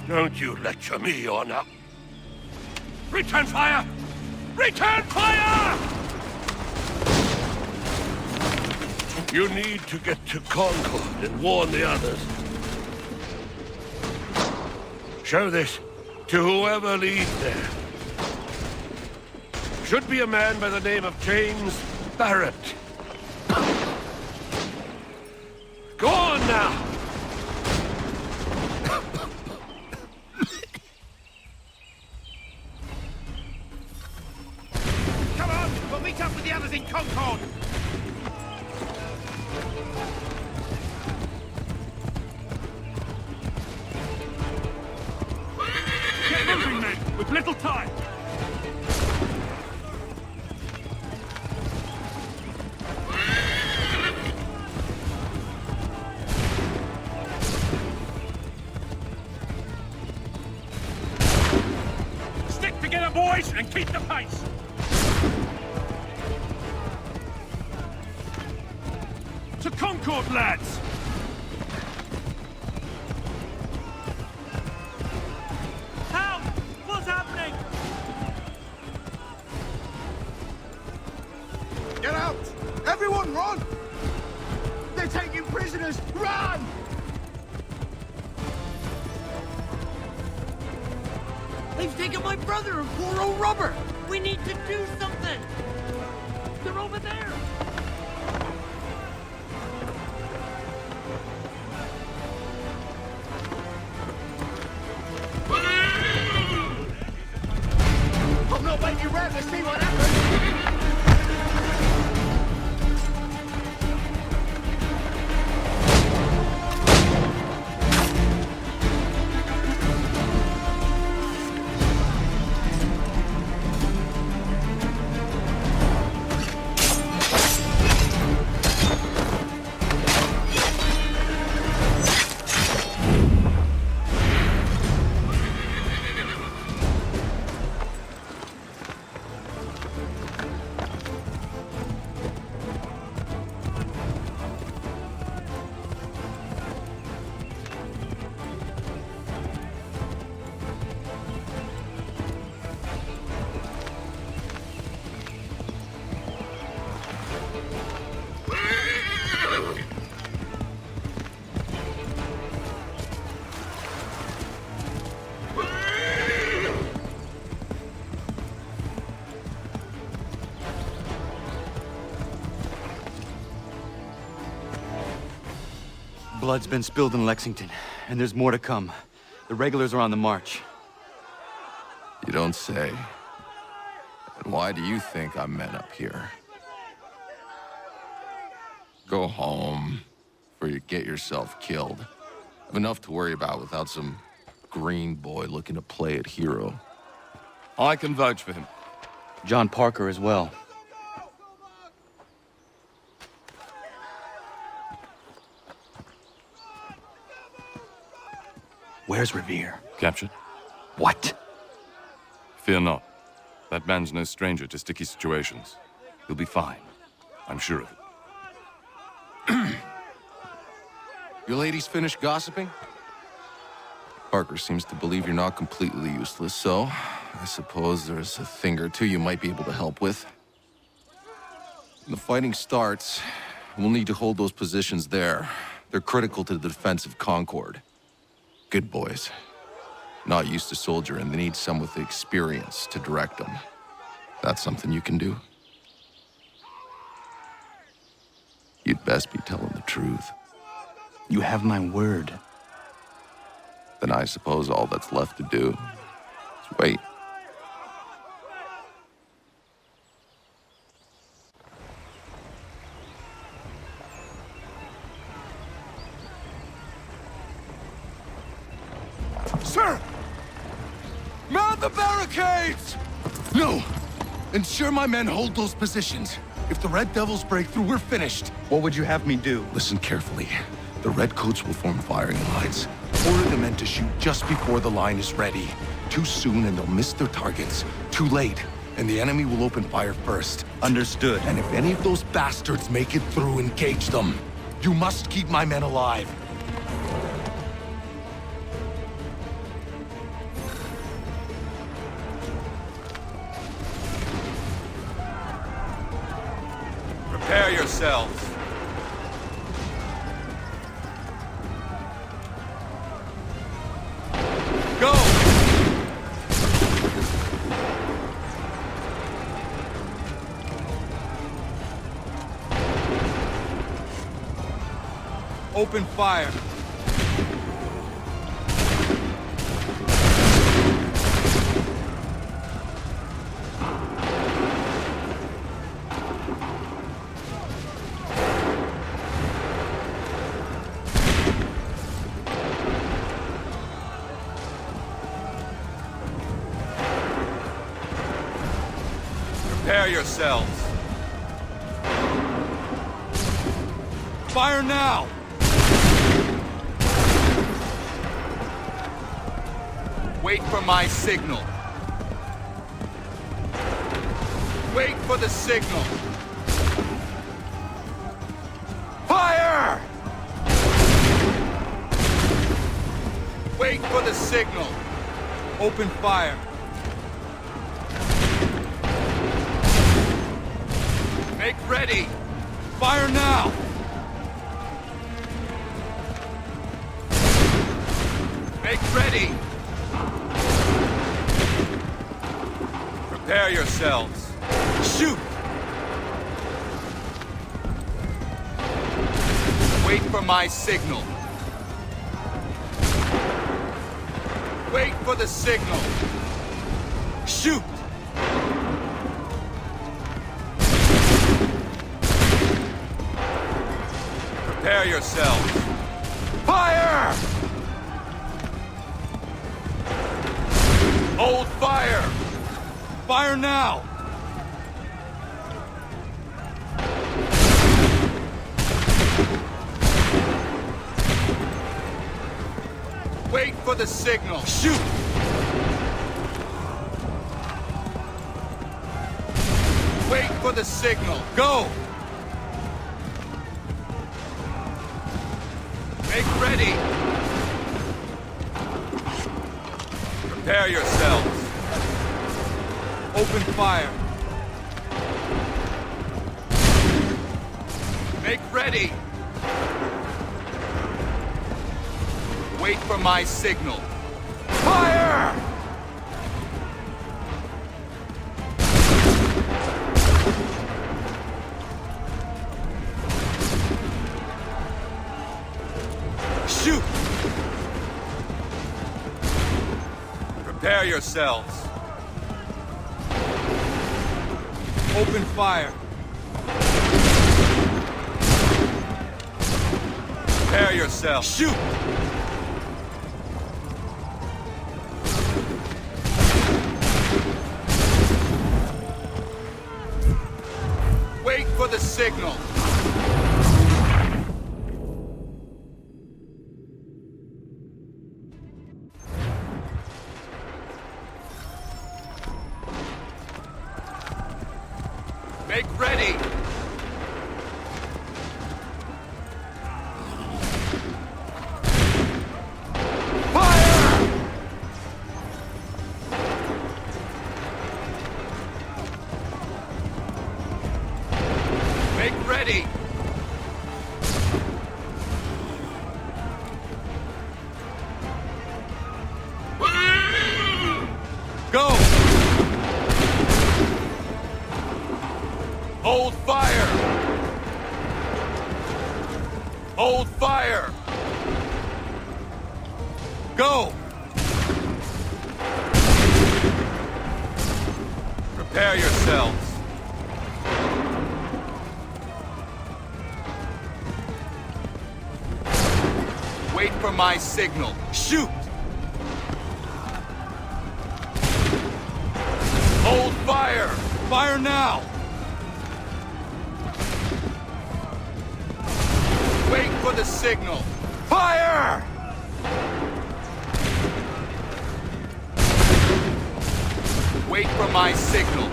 Don't you lecture me on up. Return fire! Return fire! You need to get to Concord and warn the others. Show this to whoever leads there. Should be a man by the name of James Barrett. Go on now! Come on, we'll meet up with the others in Concord! Get moving, men! With little time! Stick together, boys, and keep the pace! To Concord, lads! Help! What's happening? Get out! Everyone run! They're taking prisoners! Run! They've taken my brother and poor old Robert! We need to do something! They're over there! I'm not waiting around to see what happens! Blood's been spilled in Lexington, and there's more to come. The regulars are on the march. You don't say. And why do you think I'm men up here? Go home, before you get yourself killed. I've enough to worry about without some green boy looking to play at hero. I can vouch for him. John Parker as well. Where's Revere? Captured? What? Fear not. That man's no stranger to sticky situations. He'll be fine. I'm sure of it. You ladies finished gossiping? Parker seems to believe you're not completely useless, so I suppose there's a thing or two you might be able to help with. When the fighting starts, we'll need to hold those positions there. They're critical to the defense of Concord. Good boys. Not used to soldiering, they need some with the experience to direct them. That's something you can do? You'd best be telling the truth. You have my word. Then I suppose all that's left to do is wait. on the barricades! No! Ensure my men hold those positions. If the Red Devils break through, we're finished. What would you have me do? Listen carefully. The Redcoats will form firing lines. Order the men to shoot just before the line is ready. Too soon and they'll miss their targets. Too late, and the enemy will open fire first. Understood. And if any of those bastards make it through, engage them. You must keep my men alive. Prepare yourselves. Go! Open fire. Prepare yourselves. Fire now! Wait for my signal. Wait for the signal. Fire! Wait for the signal. Open fire. Make ready. Fire now! Make ready. Prepare yourselves. Shoot! Wait for my signal. Wait for the signal. Shoot! Prepare yourselves. Fire! Hold fire. Fire now! Wait for the signal. Shoot! Wait for the signal. Go! Make ready. Prepare yourselves. Open fire. Make ready. Wait for my signal. Fire! Shoot! Prepare yourselves. Open fire. Prepare yourselves. Shoot! Wait for the signal. Make ready. Fire! Make ready. Go! Hold fire. Hold fire. Go! Prepare yourselves. Wait for my signal. Shoot! Fire now! Wait for the signal. Fire! Wait for my signal.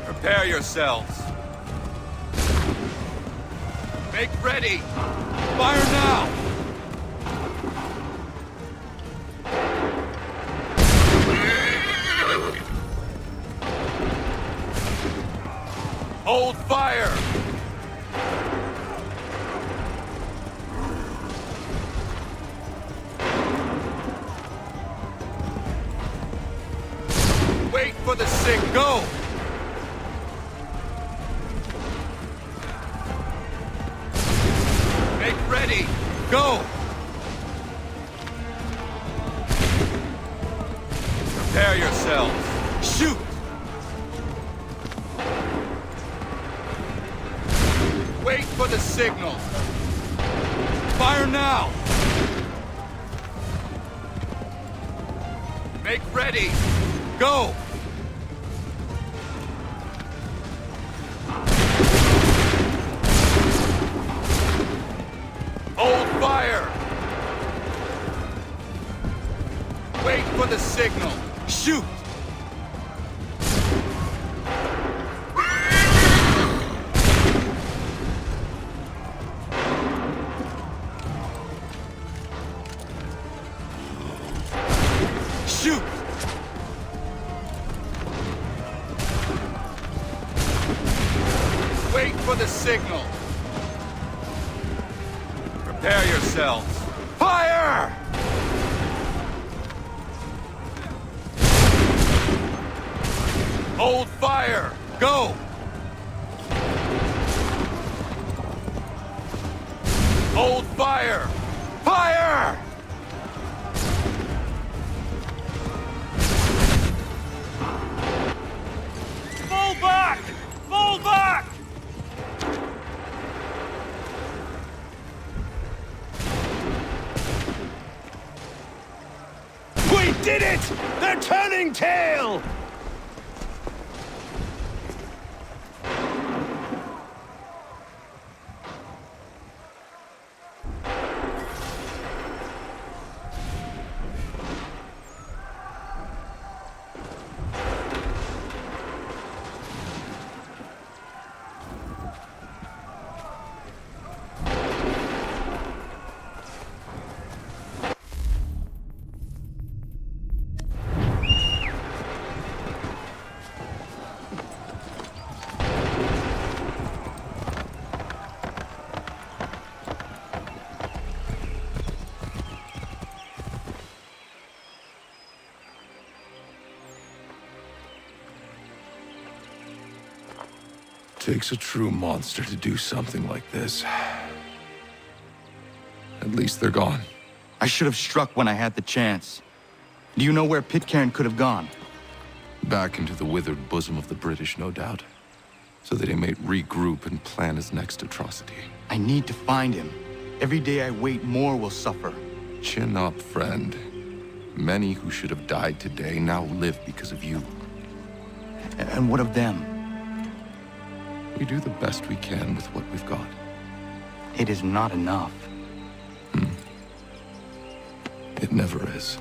Prepare yourselves. Make ready. Fire now! Hold fire! Wait for the signal. Go! Make ready. Go! Prepare yourselves. Shoot! Wait for the signal. Fire now! Make ready. Go! Hold fire! Wait for the signal. Shoot! Shoot! Wait for the signal. Prepare yourselves. Fire! Hold fire! Go! Hold fire! Fire! Fall back! Fall back! We did it! They're turning tail! Takes a true monster to do something like this. At least they're gone. I should have struck when I had the chance. Do you know where Pitcairn could have gone? Back into the withered bosom of the British, no doubt. So that he may regroup and plan his next atrocity. I need to find him. Every day I wait, more will suffer. Chin up, friend. Many who should have died today now live because of you. And what of them? We do the best we can with what we've got. It is not enough. It never is.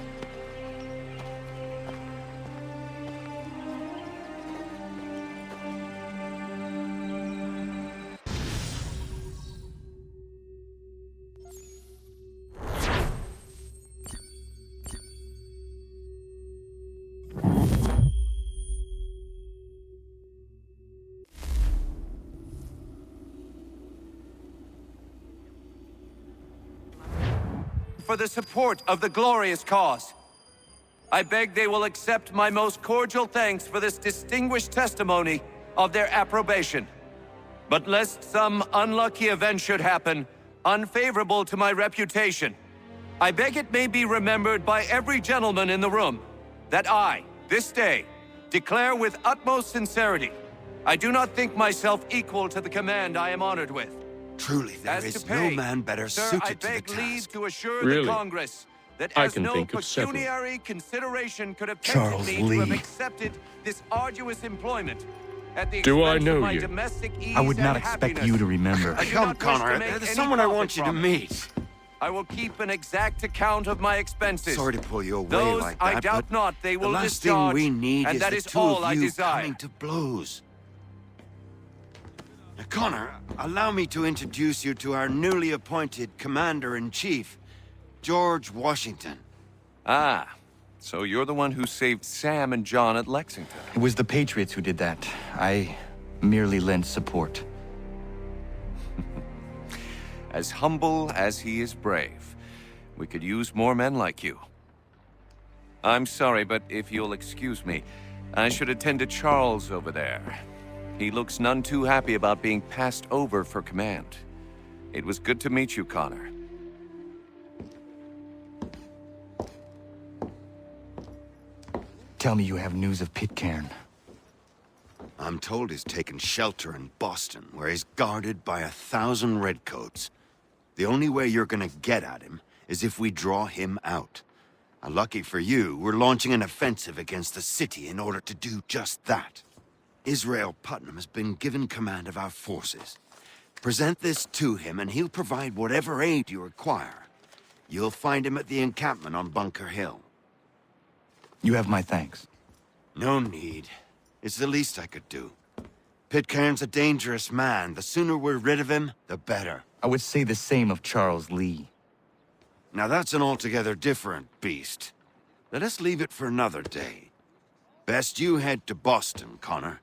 For the support of the glorious cause. I beg they will accept my most cordial thanks for this distinguished testimony of their approbation. But lest some unlucky event should happen, unfavorable to my reputation, I beg it may be remembered by every gentleman in the room that I, this day, declare with utmost sincerity, I do not think myself equal to the command I am honored with. Truly, there is no man better Sir, suited I to the beg leave task. to assure Really? the Congress that I as can no think of several. pecuniary consideration could have Charles tempted me to have Lee. accepted this arduous employment at the Do I expense know of my you? domestic ease I would not and expect happiness. you to remember. I do Come, not wish to Connor, make there's any someone I profit want you to from it. meet. I will keep an exact account of my expenses. Sorry to pull you away Those like I that, doubt but not they will the last thing discharge, we need and is that the is two all of I you desire. coming to blows. Now, Connor, allow me to introduce you to our newly appointed Commander-in-Chief, George Washington. Ah, so you're the one who saved Sam and John at Lexington. It was the Patriots who did that. I merely lent support. As humble as he is brave, we could use more men like you. I'm sorry, but if you'll excuse me, I should attend to Charles over there. He looks none too happy about being passed over for command. It was good to meet you, Connor. Tell me you have news of Pitcairn. I'm told he's taken shelter in Boston, where he's guarded by 1,000 redcoats. The only way you're gonna get at him is if we draw him out. Lucky for you, we're launching an offensive against the city in order to do just that. Israel Putnam has been given command of our forces. Present this to him and he'll provide whatever aid you require. You'll find him at the encampment on Bunker Hill. You have my thanks. No need. It's the least I could do. Pitcairn's a dangerous man. The sooner we're rid of him, the better. I would say the same of Charles Lee. Now that's an altogether different beast. Let us leave it for another day. Best you head to Boston, Connor.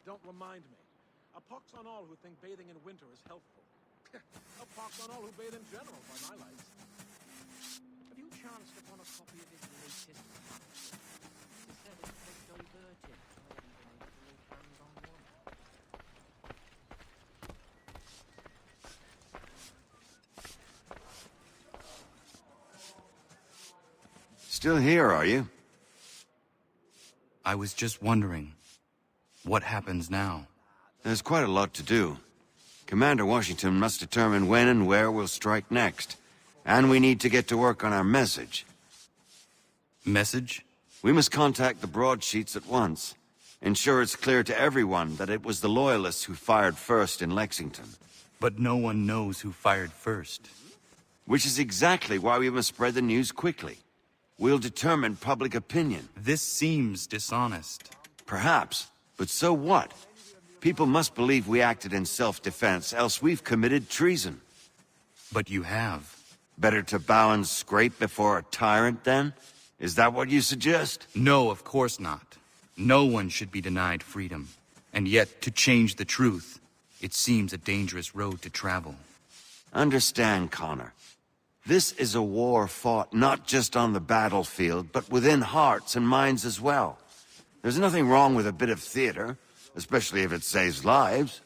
Don't remind me. A pox on all who think bathing in winter is healthful. A pox on all who bathe in general, by my lights. Have you chanced upon a copy of his latest book? It said it's quite diverting. I haven't been able to lay hands on one. Still here, are you? I was just wondering, what happens now? There's quite a lot to do. Commander Washington must determine when and where we'll strike next. And we need to get to work on our message. Message? We must contact the broadsheets at once. Ensure it's clear to everyone that it was the Loyalists who fired first in Lexington. But no one knows who fired first. Which is exactly why we must spread the news quickly. We'll determine public opinion. This seems dishonest. Perhaps, but so what? People must believe we acted in self-defense, else we've committed treason. But you have. Better to bow and scrape before a tyrant, then? Is that what you suggest? No, of course not. No one should be denied freedom. And yet, to change the truth, it seems a dangerous road to travel. Understand, Connor. This is a war fought not just on the battlefield, but within hearts and minds as well. There's nothing wrong with a bit of theater, especially if it saves lives.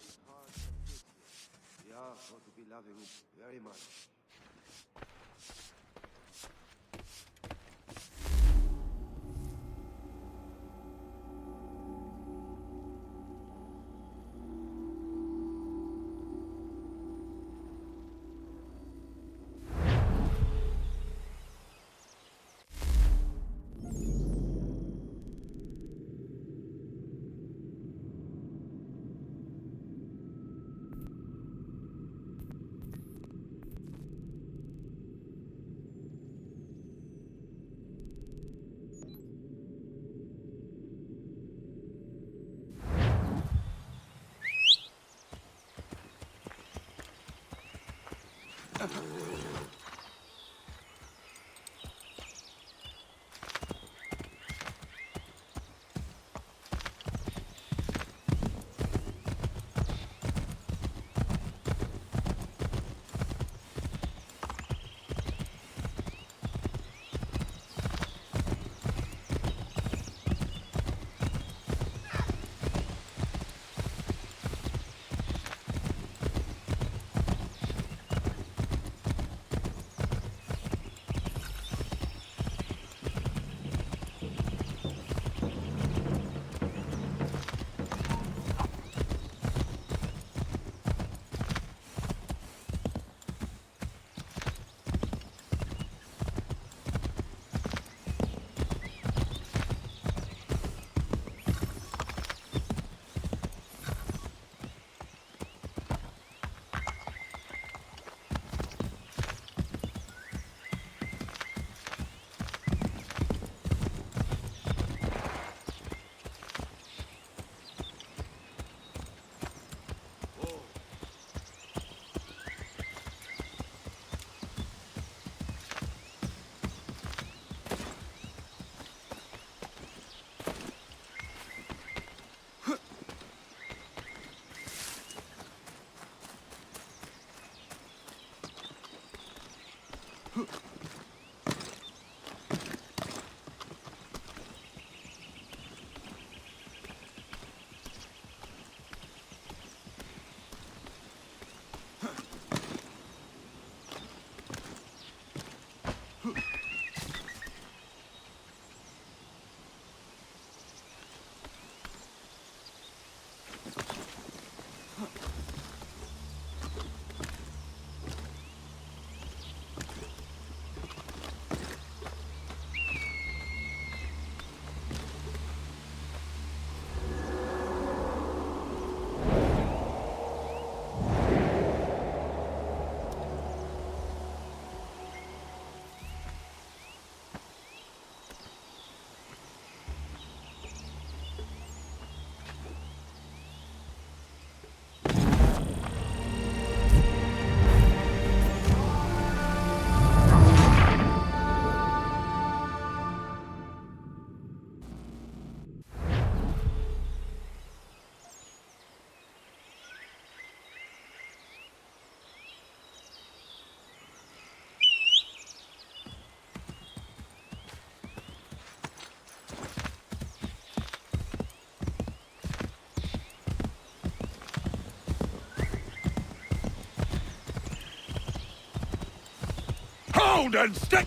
Hold and stick!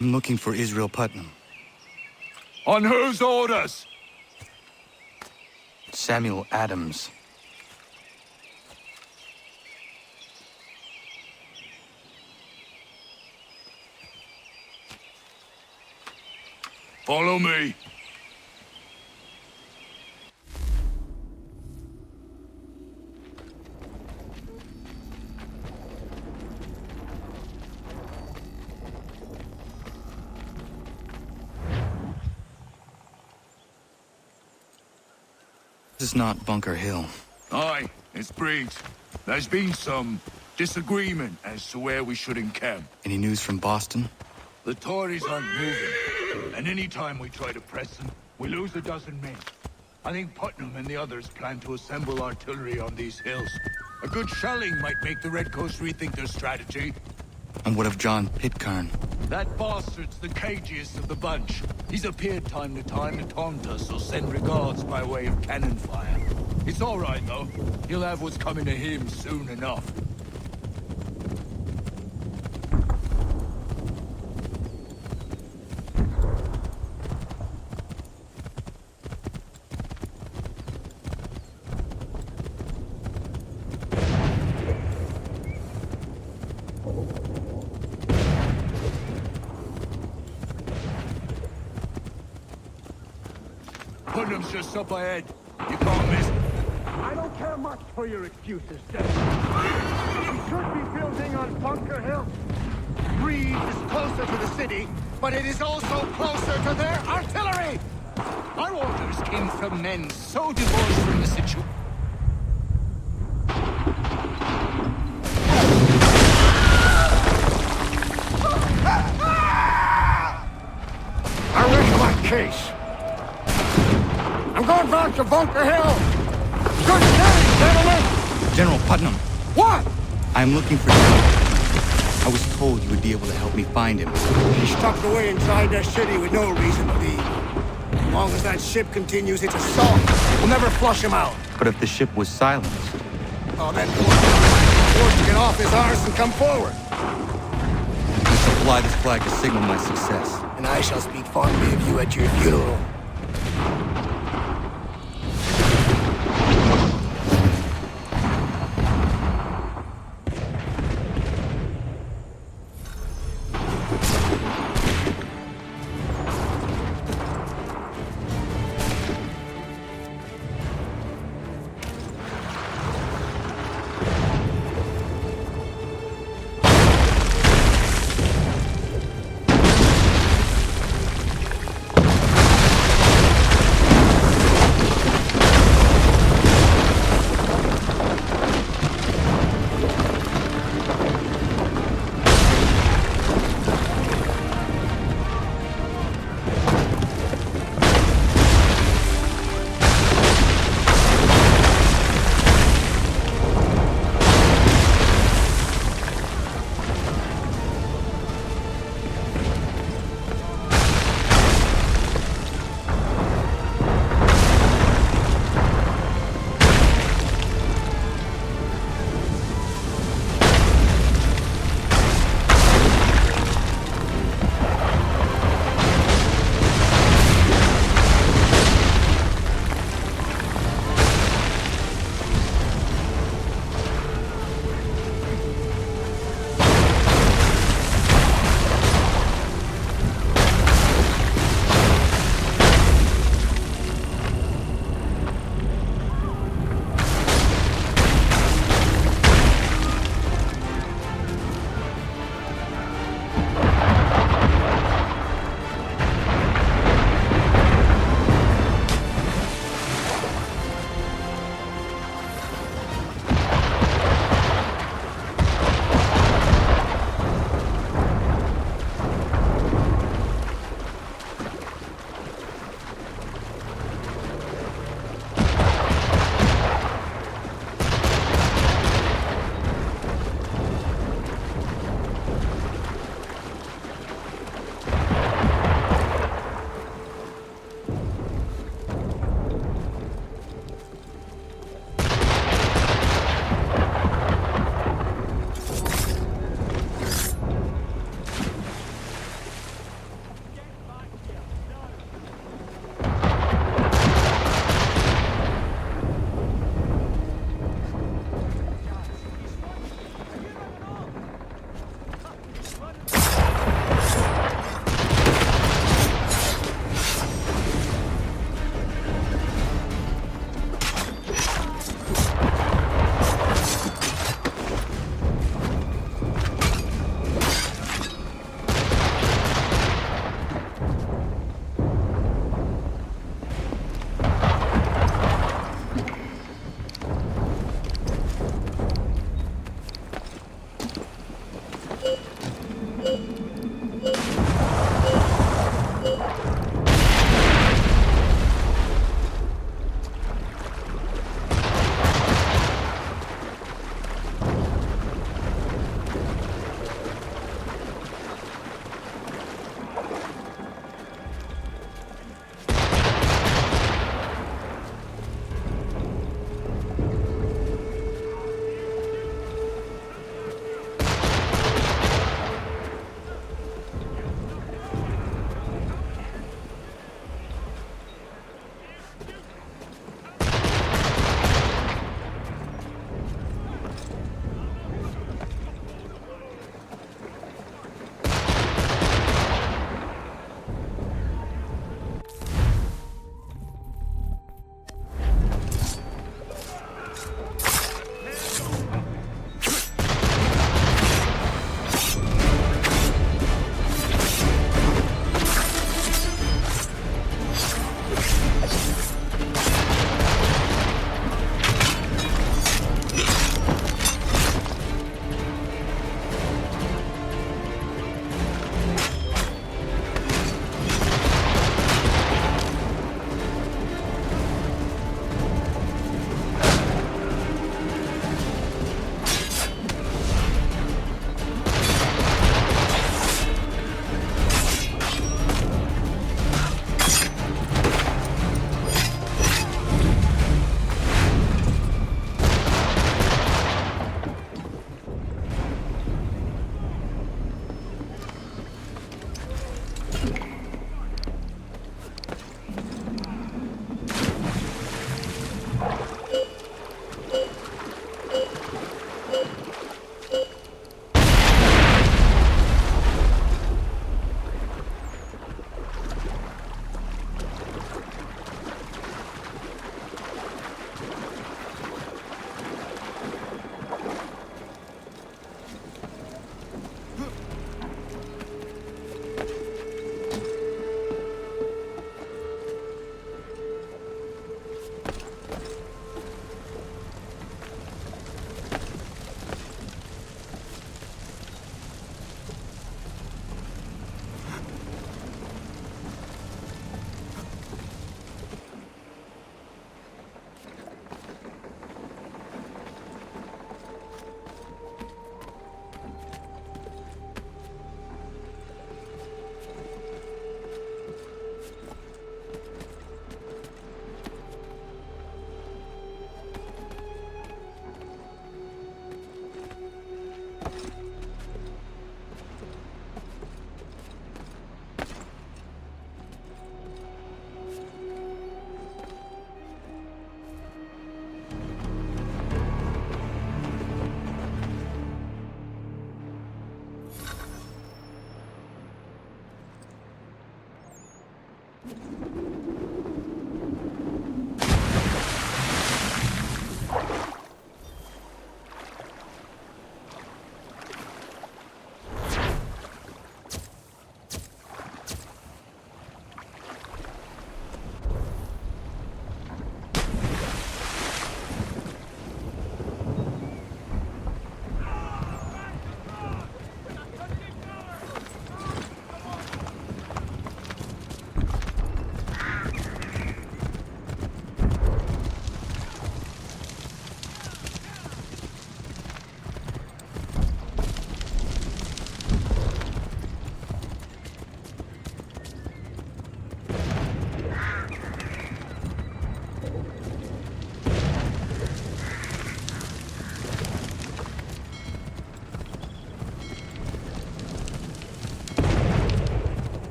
I'm looking for Israel Putnam. On whose orders? Samuel Adams. Follow me. This is not Bunker Hill. Aye, it's Briggs. There's been some disagreement as to where we should encamp. Any news from Boston? The Tories aren't moving, and any time we try to press them, we lose a dozen men. I think Putnam and the others plan to assemble artillery on these hills. A good shelling might make the Redcoats rethink their strategy. And what of John Pitcairn? That bastard's the cagiest of the bunch. He's appeared time to time to taunt us or send regards by way of cannon fire. It's all right, though. He'll have what's coming to him soon enough. Putnam's just up ahead. You can't miss him. I don't care much for your excuses, Dad. We should be building on Bunker Hill. Reed is closer to the city, but it is also closer to their artillery! Our orders came from men so divorced from the situation. I reckon my case. I'm going back to Bunker Hill! Good day, gentlemen! General Putnam. What? I'm looking for him. I was told you would be able to help me find him. He's tucked away inside their city with no reason to leave. As long as that ship continues its assault, we'll never flush him out. But if the ship was silenced? Oh, then forced to get off his arse and come forward. I shall fly this flag to signal my success. And I shall speak fondly of you at your funeral.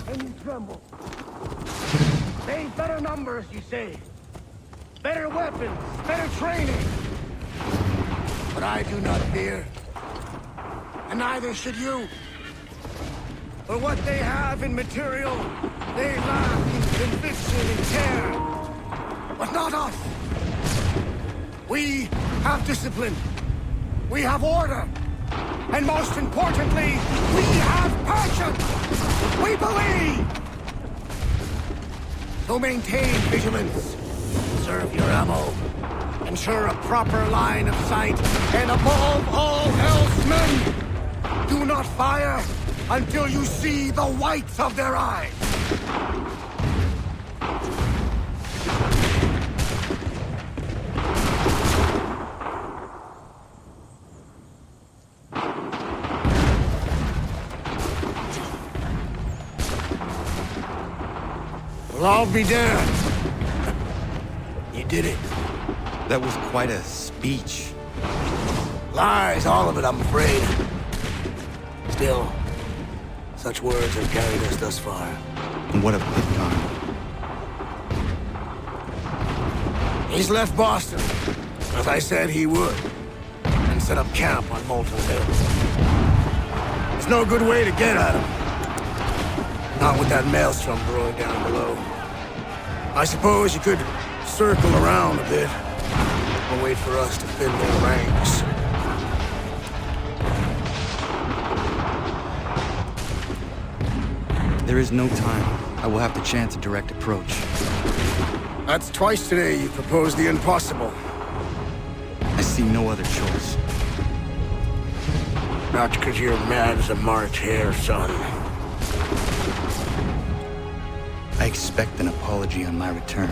And you tremble. They've better numbers, you say. Better weapons, better training. But I do not fear. And neither should you. For what they have in material, they lack in conviction and care. But not us. We have discipline. We have order. And most importantly, we have passion! We believe! So maintain vigilance. Conserve your ammo. Ensure a proper line of sight. And above all else, men, do not fire until you see the whites of their eyes. Well, I'll be damned. You did it. That was quite a speech. Lies, all of it, I'm afraid. Still, such words have carried us thus far. And what of Pitcairn? He's left Boston, as I said he would, and set up camp on Molten Hill. There's no good way to get at him. Not with that maelstrom brewing down below. I suppose you could circle around a bit, or wait for us to thin their ranks. There is no time. I will have to chance a direct approach. That's twice today you proposed the impossible. I see no other choice. Not because you're mad as a March hare, son. I expect an apology on my return.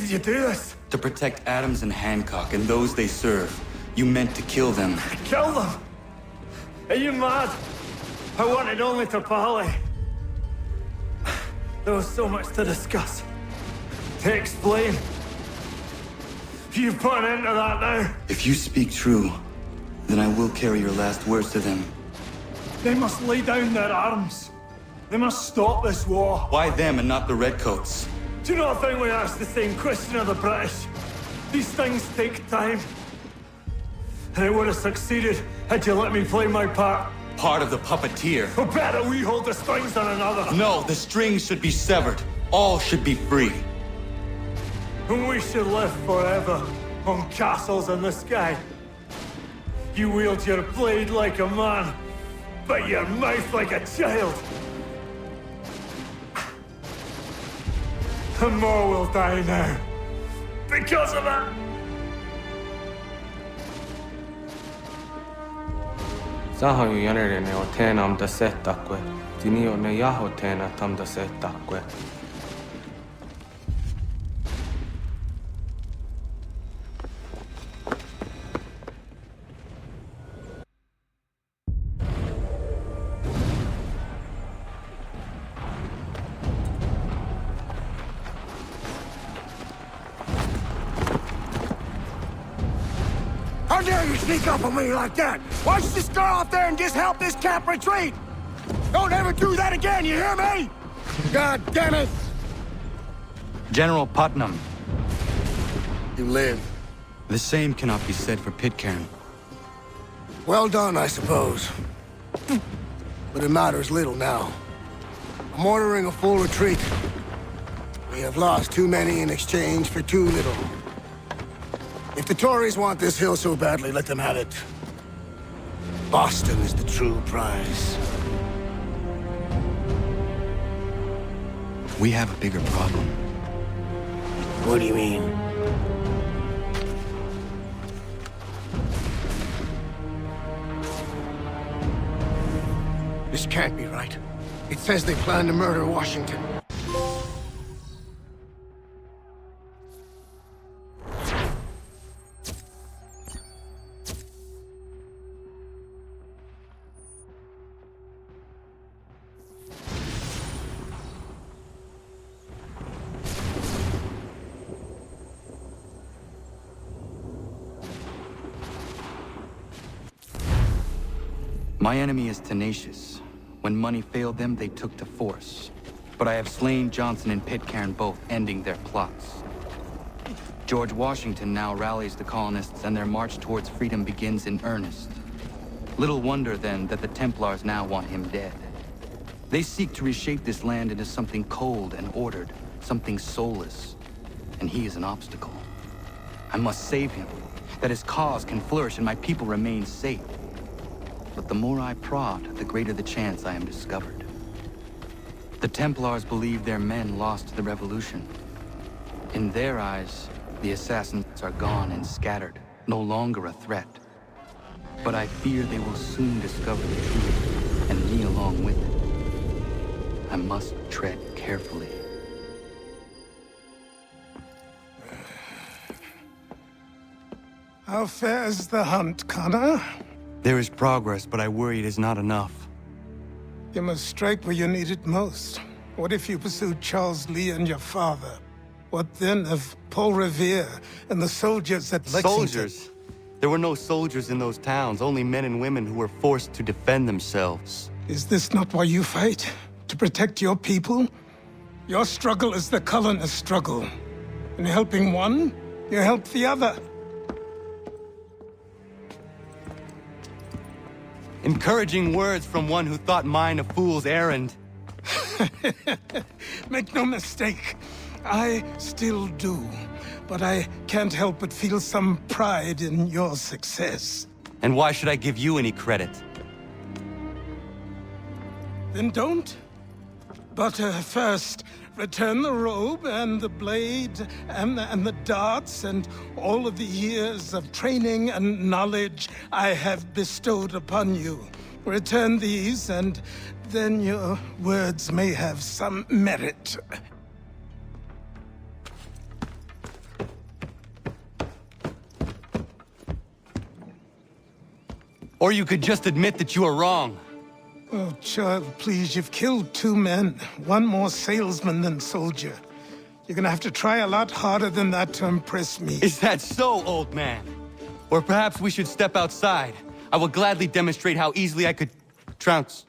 did you do this? To protect Adams and Hancock and those they serve, you meant to kill them. Kill them? Are you mad? I wanted only to parley. There was so much to discuss, to explain. You put an end to that now. If you speak true, then I will carry your last words to them. They must lay down their arms. They must stop this war. Why them and not the Redcoats? Do you not think we asked the same question of the British? These things take time. And it would have succeeded had you let me play my part. Part of the puppeteer. Or better, we hold the strings on another. No, the strings should be severed. All should be free. And we should live forever on castles in the sky. You wield your blade like a man, but your mouth like a child. And more will die now. Because of it. Sahoju jänerene o teenam da setakwe. Tinio ne jaho teena tam da setakwe. How dare you sneak up on me like that? Why don't you just go out there and just help this camp retreat? Don't ever do that again, you hear me? God damn it! General Putnam. You live. The same cannot be said for Pitcairn. Well done, I suppose. But it matters little now. I'm ordering a full retreat. We have lost too many in exchange for too little. If the Tories want this hill so badly, let them have it. Boston is the true prize. We have a bigger problem. What do you mean? This can't be right. It says they plan to murder Washington. My enemy is tenacious. When money failed them, they took to force. But I have slain Johnson and Pitcairn both, ending their plots. George Washington now rallies the colonists, and their march towards freedom begins in earnest. Little wonder, then, that the Templars now want him dead. They seek to reshape this land into something cold and ordered, something soulless. And he is an obstacle. I must save him, that his cause can flourish and my people remain safe. But the more I prod, the greater the chance I am discovered. The Templars believe their men lost the revolution. In their eyes, the assassins are gone and scattered, no longer a threat. But I fear they will soon discover the truth, and me along with it. I must tread carefully. How fares the hunt, Connor? There is progress, but I worry it is not enough. You must strike where you need it most. What if you pursued Charles Lee and your father? What then of Paul Revere and the soldiers at Lexington? Soldiers? There were no soldiers in those towns, only men and women who were forced to defend themselves. Is this not why you fight? To protect your people? Your struggle is the colonist struggle. In helping one, you help the other. Encouraging words from one who thought mine a fool's errand. Make no mistake, I still do. But I can't help but feel some pride in your success. And why should I give you any credit? Then don't. But first, return the robe and the blade and the darts and all of the years of training and knowledge I have bestowed upon you. Return these, and then your words may have some merit. Or you could just admit that you are wrong. Oh, child, please, you've killed 2 men. One more salesman than soldier. You're gonna have to try a lot harder than that to impress me. Is that so, old man? Or perhaps we should step outside. I will gladly demonstrate how easily I could trounce.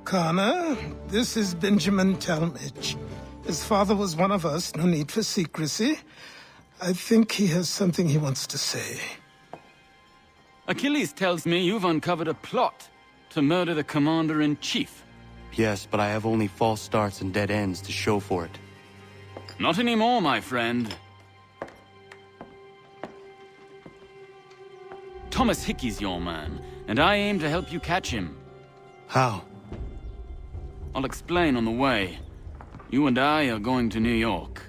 Connor, this is Benjamin Talmadge. His father was one of us, no need for secrecy. I think he has something he wants to say. Achilles tells me you've uncovered a plot to murder the Commander-in-Chief. Yes, but I have only false starts and dead ends to show for it. Not anymore, my friend. Thomas Hickey's your man, and I aim to help you catch him. How? I'll explain on the way. You and I are going to New York.